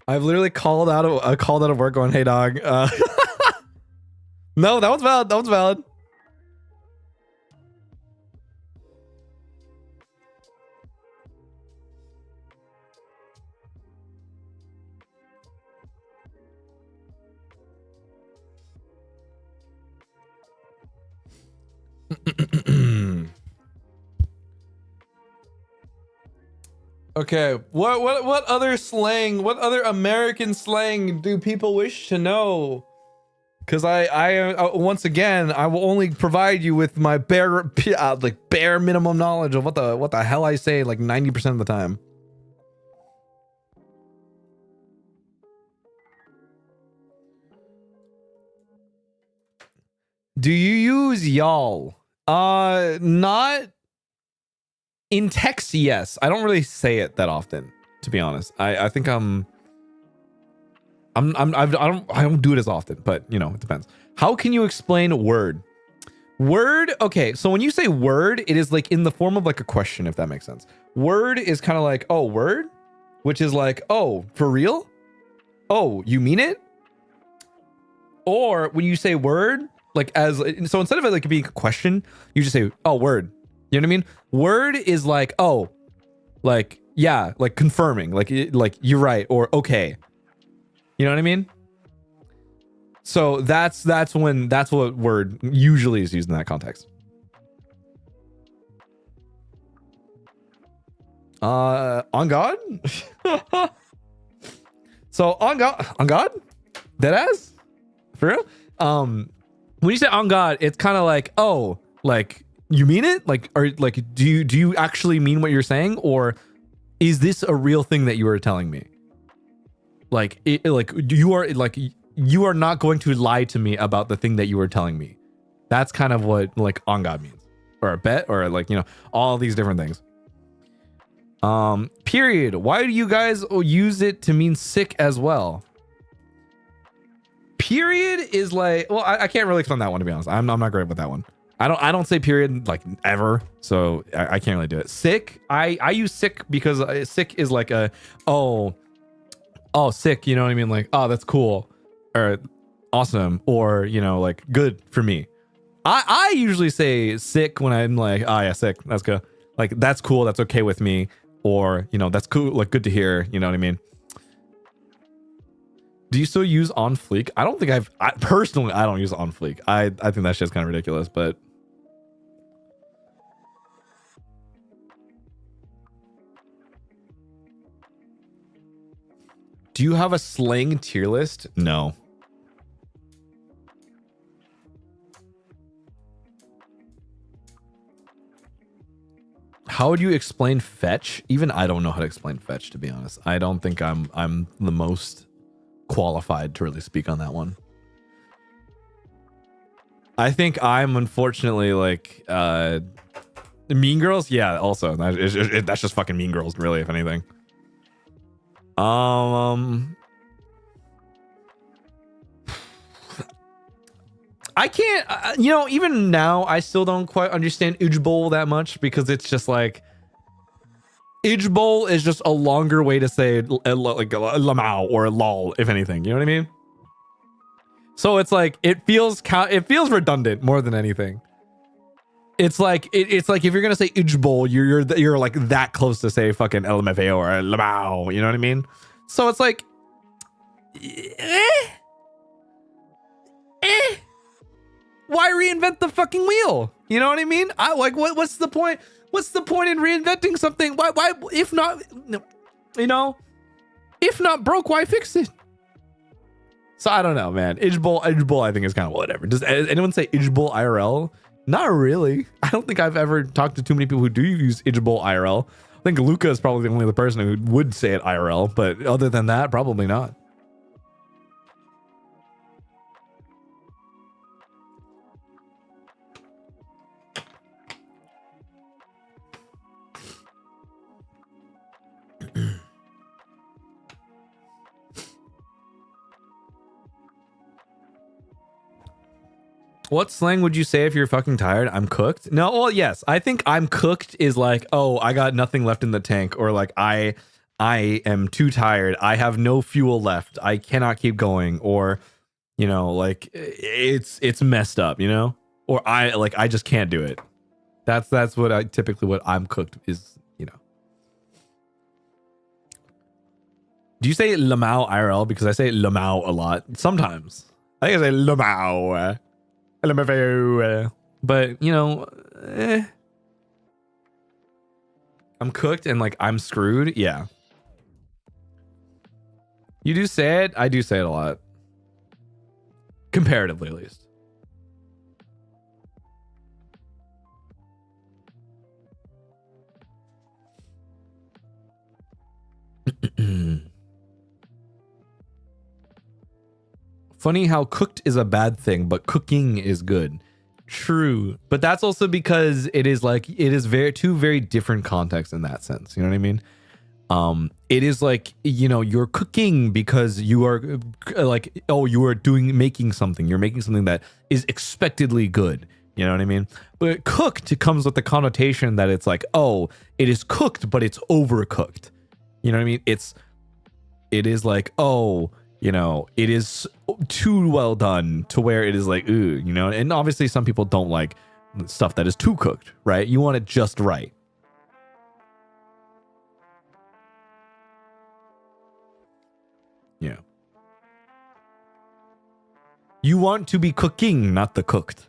I've literally called out of work going, "Hey dog." No, that one's valid. That one's valid. Okay, what other slang, what other American slang do people wish to know? Because I once again, I will only provide you with my bare minimum knowledge of what the hell I say like 90% of the time. Do you use y'all? Not in text, yes. I don't really say it that often, to be honest. I think I don't do it as often, but you know, it depends. How can you explain word? Word, okay, so when you say word, it is like in the form of like a question, if that makes sense. Word is kind of like, oh, word, which is like, oh, for real? Oh, you mean it? Or when you say word, like so instead of it like being a question, you just say, oh, word. You know what I mean? Word is like, oh, like, yeah, like confirming, like you're right, or okay. You know what I mean? So that's what word usually is used in that context. On God? So on God? Deadass? For real? When you say on God, it's kind of like, oh, like you mean it? Like, or like, do you actually mean what you're saying, or is this a real thing that you are telling me? Like, you are not going to lie to me about the thing that you were telling me. That's kind of what like on God means, or a bet, or like, you know, all these different things. Period. Why do you guys use it to mean sick as well? Period is like, well, I can't really explain that one, to be honest. I'm not great with that one. I don't say period like ever, so I can't really do it. Sick, I use sick because sick is like a oh sick, you know what I mean? Like, oh, that's cool, or awesome, or you know, like good for me. I usually say sick when I'm like, oh yeah, sick, that's good, like that's cool, that's okay with me, or you know, that's cool, like good to hear, you know what I mean? Do you still use on fleek? I don't think I personally don't use on fleek. I think that shit's kind of ridiculous, but do you have a slang tier list? No. How would you explain fetch? Even I don't know how to explain fetch, to be honest. I don't think I'm the most qualified to really speak on that one. I think I'm unfortunately like Mean Girls. Yeah, also that's just fucking Mean Girls, really, if anything. I can't, you know, even now I still don't quite understand Ujbol that much, because it's just like Ujbol is just a longer way to say like lamau or lol, if anything, you know what I mean? So it's like it feels redundant more than anything. It's like it's like if you're gonna say Ujbol, you're like that close to say fucking LMFAO or lamau, you know what I mean? So it's like why reinvent the fucking wheel? You know what I mean? I like what's the point? What's the point in reinventing something? Why if not, you know, if not broke, why fix it? So I don't know, man. Ujbol I think is kind of whatever. Does anyone say Ujbol IRL? Not really. I don't think I've ever talked to too many people who do use Ujbol IRL. I think Luca is probably the only other person who would say it IRL, but other than that, probably not. What slang would you say if you're fucking tired? I'm cooked. No, well, yes. I think I'm cooked is like, oh, I got nothing left in the tank, or like I am too tired. I have no fuel left. I cannot keep going, or you know, like it's messed up, you know, or I just can't do it. That's what I typically what I'm cooked is, you know. Do you say lamau IRL? Because I say lamau a lot sometimes. I think I say lamau. But you know, I'm cooked and like I'm screwed. Yeah. You do say it. I do say it a lot. Comparatively, at least. Funny how cooked is a bad thing, but cooking is good. True, but that's also because it is two very different contexts in that sense. You know what I mean? It is like, you know, you're cooking because you are like, oh, you are making something. You're making something that is expectedly good. You know what I mean? But cooked comes with the connotation that it's like, oh, it is cooked, but it's overcooked. You know what I mean? It is like, oh, you know, it is too well done to where it is like, ooh, you know, and obviously some people don't like stuff that is too cooked, right? You want it just right. Yeah. You want to be cooking, not the cooked.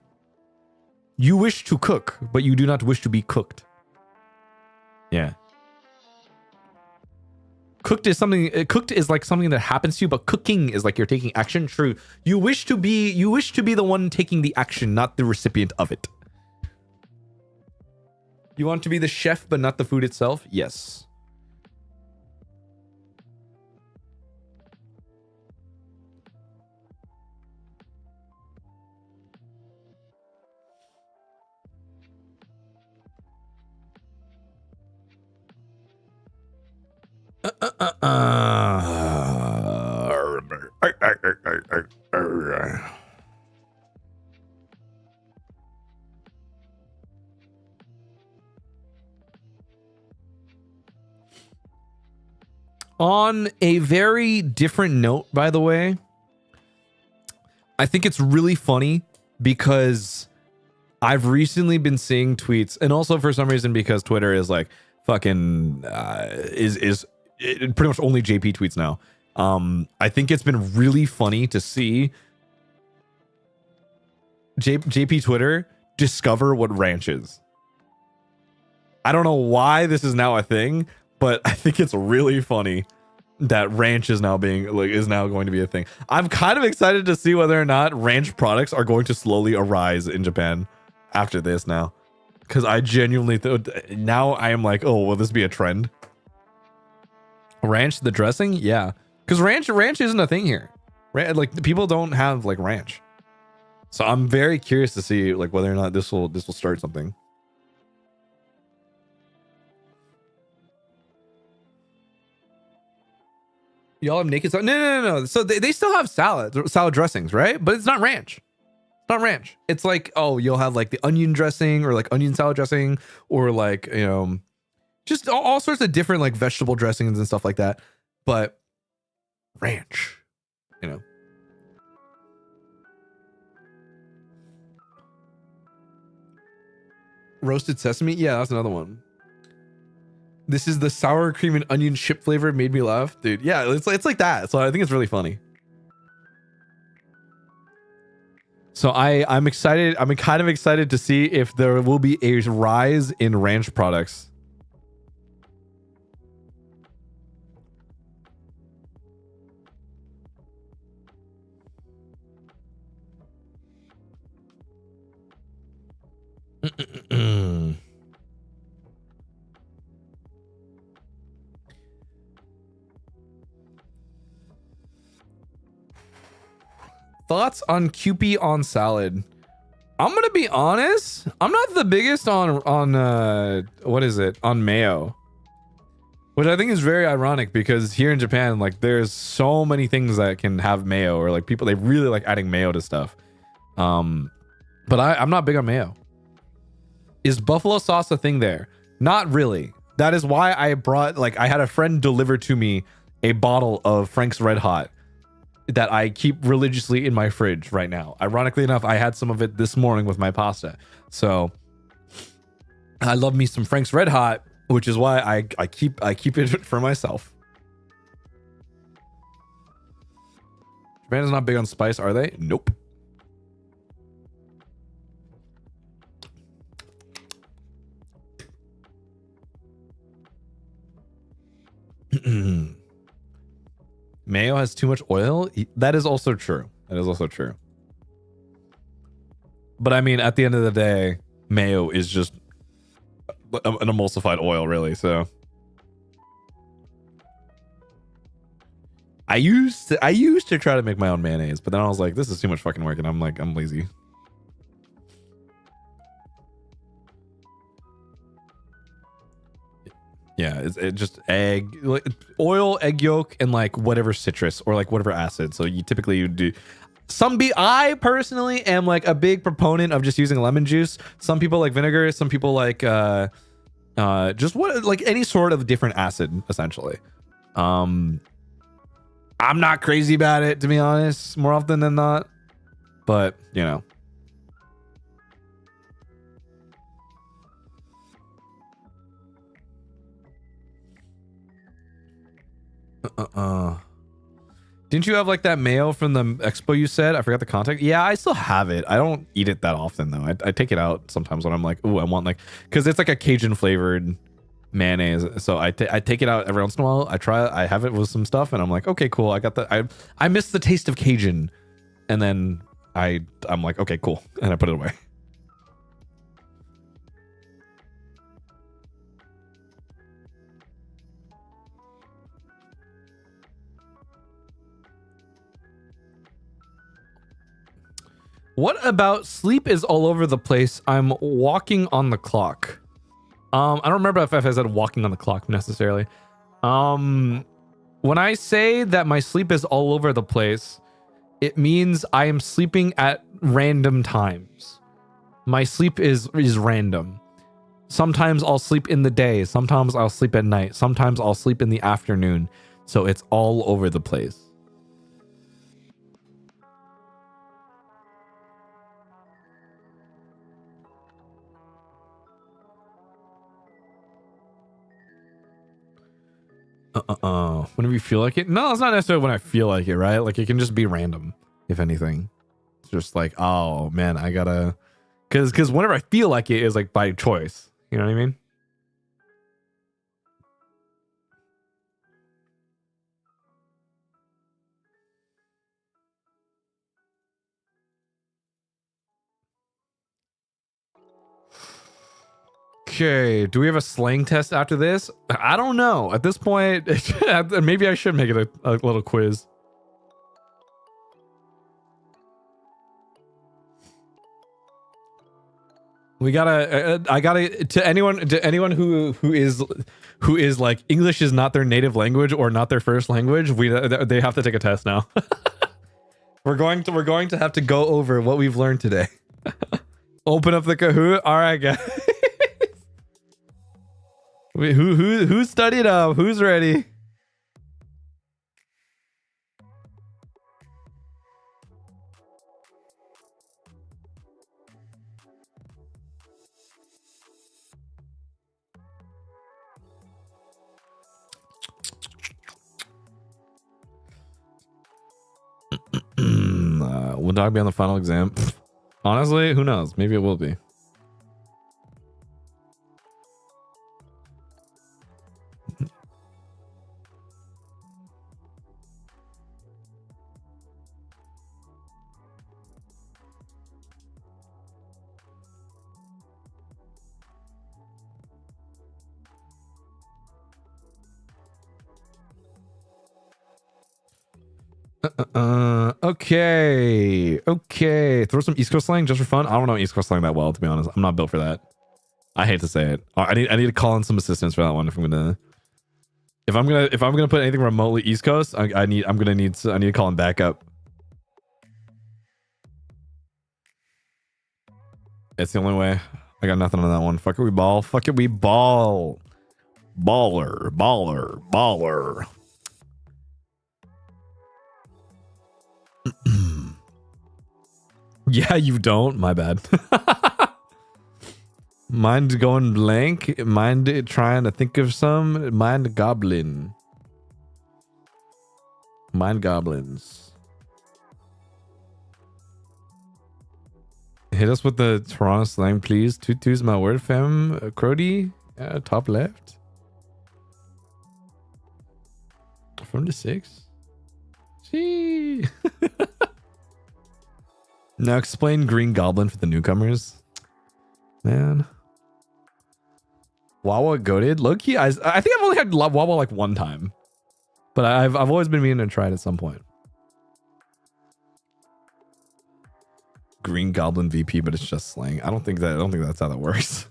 You wish to cook, but you do not wish to be cooked. Yeah. Cooked is like something that happens to you, but cooking is like you're taking action. True. You wish to be the one taking the action, not the recipient of it. You want to be the chef, but not the food itself? Yes. On a very different note, by the way, I think it's really funny because I've recently been seeing tweets, and also for some reason because Twitter is like fucking is pretty much only JP tweets now. I think it's been really funny to see JP Twitter discover what ranch is. I don't know why this is now a thing, but I think it's really funny that ranch is now going to be a thing. I'm kind of excited to see whether or not ranch products are going to slowly arise in Japan after this now. Because I genuinely now I am like, oh, will this be a trend? Ranch, the dressing? Yeah. Because ranch isn't a thing here. Like people don't have like ranch. So I'm very curious to see like whether or not this will start something. Y'all have naked salad? No. So they still have salad dressings, right? But it's not ranch. It's not ranch. It's like, oh, you'll have like the onion dressing or like onion salad dressing or like, you know, just all sorts of different like vegetable dressings and stuff like that. But ranch, you know. Roasted sesame? Yeah, that's another one. This is the sour cream and onion chip flavor. Made me laugh, dude. Yeah, it's like that. So I think it's really funny. So I'm excited. I'm kind of excited to see if there will be a rise in ranch products. Thoughts on Kewpie on salad? I'm gonna be honest. I'm not the biggest on what is it, on mayo, which I think is very ironic because here in Japan, like there's so many things that can have mayo, or like people they really like adding mayo to stuff. But I'm not big on mayo. Is buffalo sauce a thing there? Not really. That is why I brought, like, I had a friend deliver to me a bottle of Frank's Red Hot that I keep religiously in my fridge right now. Ironically enough, I had some of it this morning with my pasta. So I love me some Frank's Red Hot, which is why I keep it for myself. Japan is not big on spice, are they? Nope. Mayo has too much oil. That is also true. That is also true. But I mean, at the end of the day, mayo is just an emulsified oil, really. So I used to try to make my own mayonnaise, but then I was like, this is too much fucking work, and I'm lazy. Yeah, it's just egg, like oil, egg yolk, and like whatever citrus or like whatever acid. So you typically do I personally am like a big proponent of just using lemon juice. Some people like vinegar, some people like just like any sort of different acid, essentially. I'm not crazy about it, to be honest, more often than not. But, you know. Didn't you have like that mayo from the expo you said? I forgot the contact. Yeah, I still have it. I don't eat it that often though. I take it out sometimes when I'm like, oh, I want like, because it's like a Cajun flavored mayonnaise. So I take it out every once in a while. I have it with some stuff and I'm like, okay, cool. I got the, I miss the taste of Cajun. And then I'm like, okay, cool. And I put it away. What about sleep is all over the place? I'm walking on the clock. I don't remember if I said walking on the clock necessarily. When I say that my sleep is all over the place, it means I am sleeping at random times. My sleep is random. Sometimes I'll sleep in the day. Sometimes I'll sleep at night. Sometimes I'll sleep in the afternoon. So it's all over the place. Whenever you feel like it. No, it's not necessarily when I feel like it, right? Like it can just be random, if anything. It's just like, oh man, I gotta, because whenever I feel like it is like by choice. You know what I mean? Okay, do we have a slang test after this? I don't know. At this point, maybe I should make it a little quiz. We gotta. I gotta to anyone who is like English is not their native language or not their first language. They have to take a test now. we're going to have to go over what we've learned today. Open up the Kahoot. All right, guys. Wait, who studied up? Who's ready? Will dog be on the final exam? Honestly, who knows? Maybe it will be. Okay. Throw some East Coast slang just for fun. I don't know East Coast slang that well, to be honest. I'm not built for that. I hate to say it. I need to call in some assistance for that one if I'm gonna put anything remotely East Coast. I need to call in backup. It's the only way. I got nothing on that one. Fuck it, we ball. Fuck it, we ball. Baller, baller, baller. Yeah, you don't. My bad. Mind going blank. Mind trying to think of some. Mind goblin. Mind goblins. Hit us with the Toronto slang, please. Tutu's my word, fam. Crody, top left. From the 6. Gee. Now explain Green Goblin for the newcomers. Man. Wawa goated. Low-key, I think I've only had Wawa like one time. But I've always been meaning to try it at some point. Green Goblin VP, but it's just slang. I don't think that's how that works.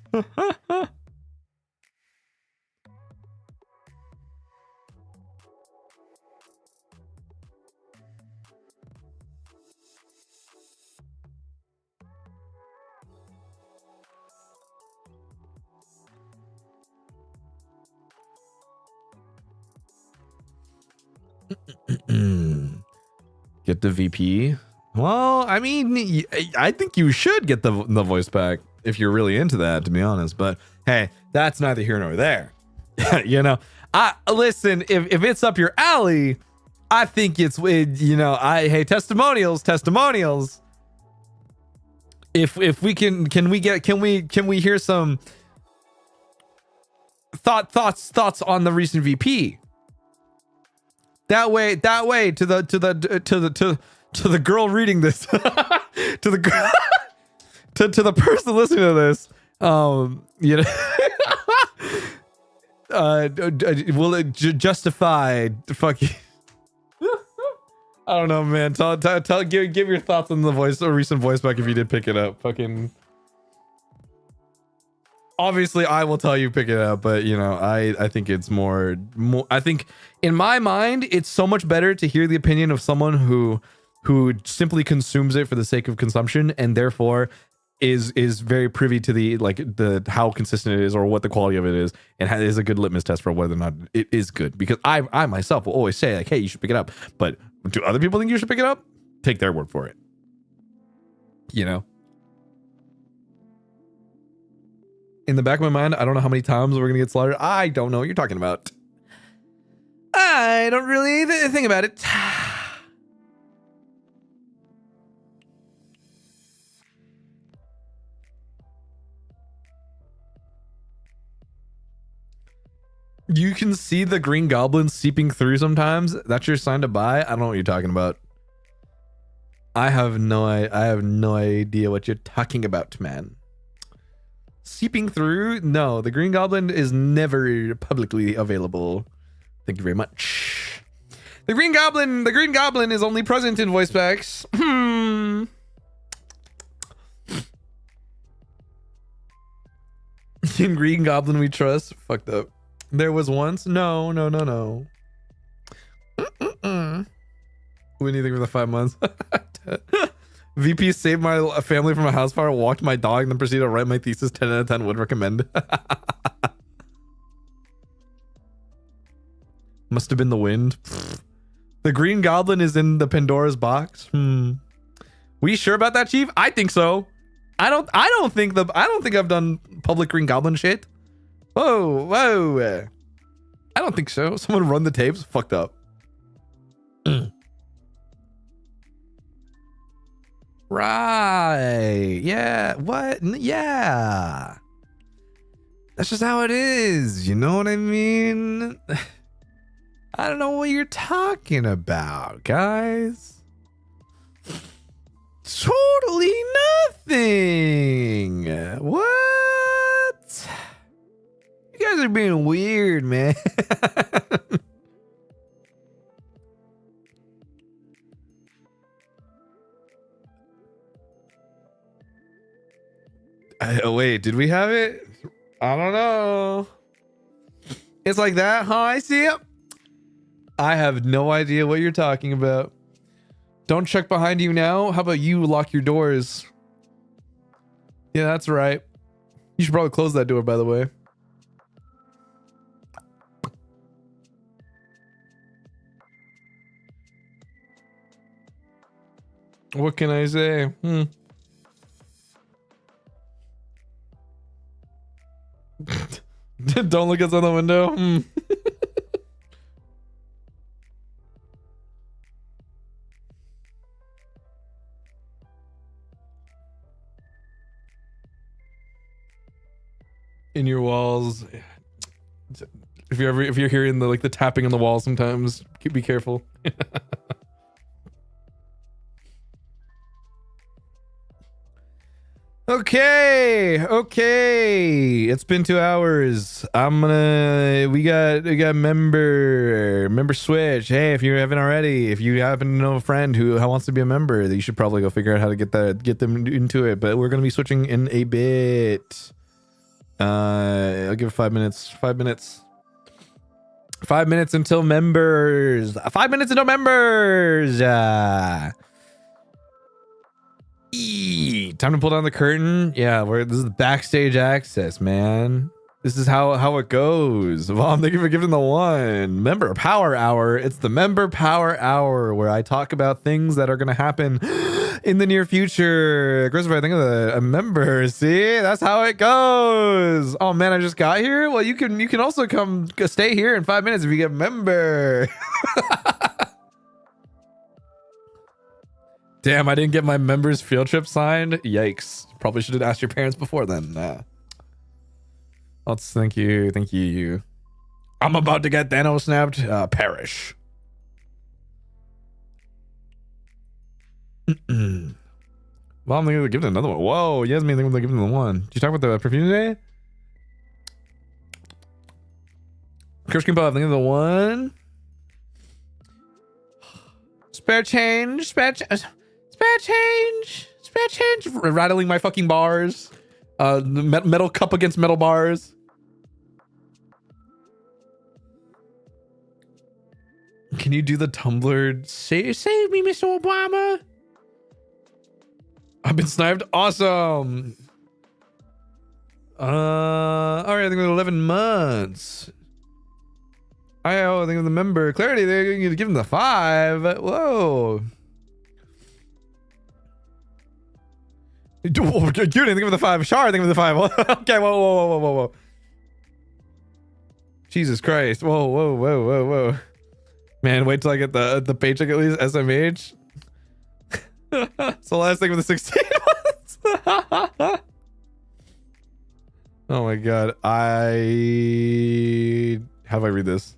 Get the VP. Well, I mean, I think you should get the voice pack if you're really into that, to be honest. But hey, that's neither here nor there. You know, listen. If it's up your alley, I think it's hey, testimonials. If we can we hear some thoughts on the recent VP? That way to the girl reading this, to the girl, to the person listening to this, will it justify fucking? I don't know, man. Give your thoughts on the recent voice back if you did pick it up. Fucking. Obviously, I will tell you pick it up, but I think it's more. I think in my mind, it's so much better to hear the opinion of someone who simply consumes it for the sake of consumption and therefore is very privy to the how consistent it is or what the quality of it is, and is a good litmus test for whether or not it is good. Because I myself will always say like, hey, you should pick it up, but do other people think you should pick it up? Take their word for it. In the back of my mind, I don't know how many times we're gonna get slaughtered. I don't know what you're talking about. I don't really think about it. You can see the Green Goblin seeping through sometimes. That's your sign to buy. I don't know what you're talking about. I have no idea what you're talking about, man. Seeping through? No, the Green Goblin is never publicly available. Thank you very much. The Green Goblin is only present in voice packs. In Green Goblin we trust. Fucked up. There was once. No. We need to think for the 5 months. VP saved my family from a house fire, walked my dog, then proceeded to write my thesis. 10 out of 10 would recommend. Must have been the wind. The Green Goblin is in the Pandora's box. We sure about that, Chief? I think so. I don't think I've done public Green Goblin shit. Whoa. I don't think so. Someone run the tapes. Fucked up. Right. Yeah. What? Yeah. That's just how it is. You know what I mean? I don't know what you're talking about, guys. Totally nothing. What? You guys are being weird, man. Wait, did we have it? I don't know. It's like that, huh? I see it. I have no idea what you're talking about. Don't check behind you now. How about you lock your doors? Yeah, that's right. You should probably close that door, by the way. What can I say? Don't look outside the window. In your walls. If you're hearing the the tapping on the wall sometimes, be careful. Okay. It's been 2 hours. We got member switch. Hey, if you haven't already, if you happen to know a friend who wants to be a member, you should probably go figure out how to get them into it. But we're gonna be switching in a bit. I'll give it 5 minutes. 5 minutes. 5 minutes until members. 5 minutes until members. Time to pull down the curtain. Yeah, this is the backstage access, man. This is how it goes. Mom, thank you for giving the one. Member Power Hour. It's the Member Power Hour where I talk about things that are going to happen in the near future. Christopher, I think of a member. See, that's how it goes. Oh man, I just got here. Well, you can also come stay here in 5 minutes if you get a member. Damn, I didn't get my members field trip signed. Yikes. Probably should have asked your parents before then. Thank you. I'm about to get Thanos snapped. Perish. Well, I'm thinking of giving another one. Whoa, Yasmin, thinking of giving the one. Did you talk about the perfume today? Kirsch Kimbo, I'm thinking of the one. Spare change. Rattling my fucking bars. Metal cup against metal bars. Can you do the Tumblr? Save me, Mr. Obama. I've been sniped. Awesome. All right, I think we're 11 months. I think of the member. Clarity, they're going to give him the 5. Whoa. Dude, think of the 5. Shar, think of the 5. Okay, whoa. Jesus Christ. Whoa. Man, wait till I get the paycheck at least. SMH. It's the last thing of the 16 months. Oh my god. How do I read this?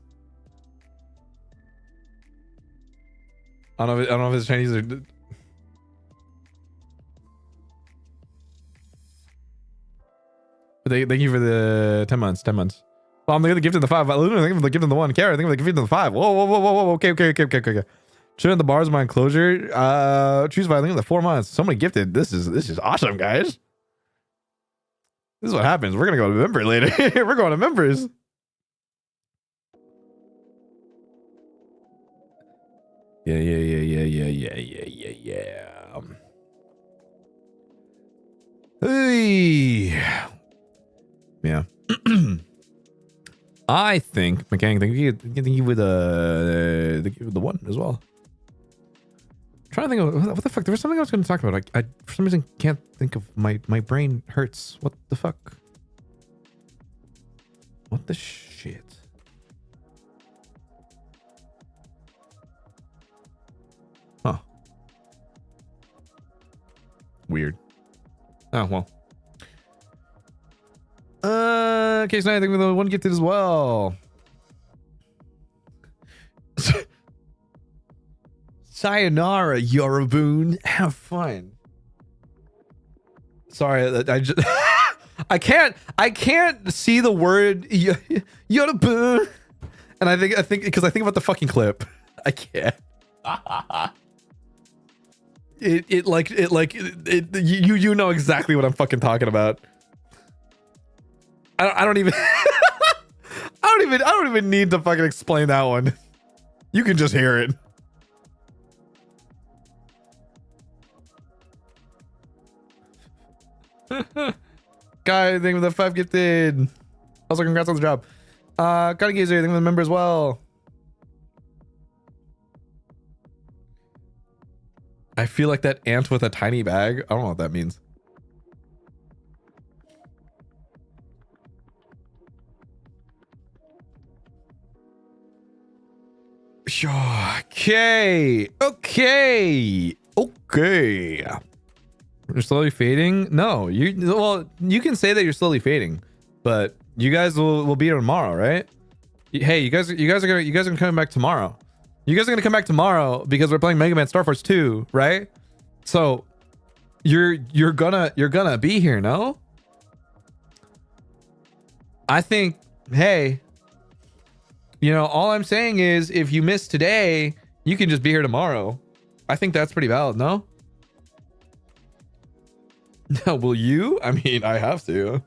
I don't know if it's Chinese or... Thank you for the 10 months. Well, I'm gonna give him the 5. I literally think I'm gonna give him the 1. Kara, I think I'm gonna give him the 5. Whoa. Okay. Shouldn't the bars of my enclosure? Choose by I think the 4 months. Somebody gifted. This is awesome, guys. This is what happens. We're gonna go to member later. We're going to members. Yeah. Hey. Yeah. I think mechanic. Think you with the 1 as well. I'm trying to think of what the fuck. There was something I was going to talk about. I for some reason can't think of my brain hurts. What the fuck? What the shit? Huh. Weird. Oh well. Case 9, I think we're the 1 gifted as well. Sayonara, Yoroboon. Have fun. Sorry, I just I can't see the word Yoroboon, and I think because I think about the fucking clip. I can't. You know exactly what I'm fucking talking about. I don't even I don't even need to fucking explain that one. You can just hear it. Guy, thank you for the 5 gifted. Also, congrats on the job. Gotta give you thank you for the member as well. I feel like that ant with a tiny bag. I don't know what that means. Okay. You're slowly fading? No, you can say that you're slowly fading, but you guys will be here tomorrow, right? Hey, you guys are coming back tomorrow. You guys are gonna come back tomorrow because we're playing Mega Man Star Force 2, right? So you're gonna be here, no? I think, hey, you know, all I'm saying is if you miss today, you can just be here tomorrow. I think that's pretty valid, no? Will you? I mean, I have to.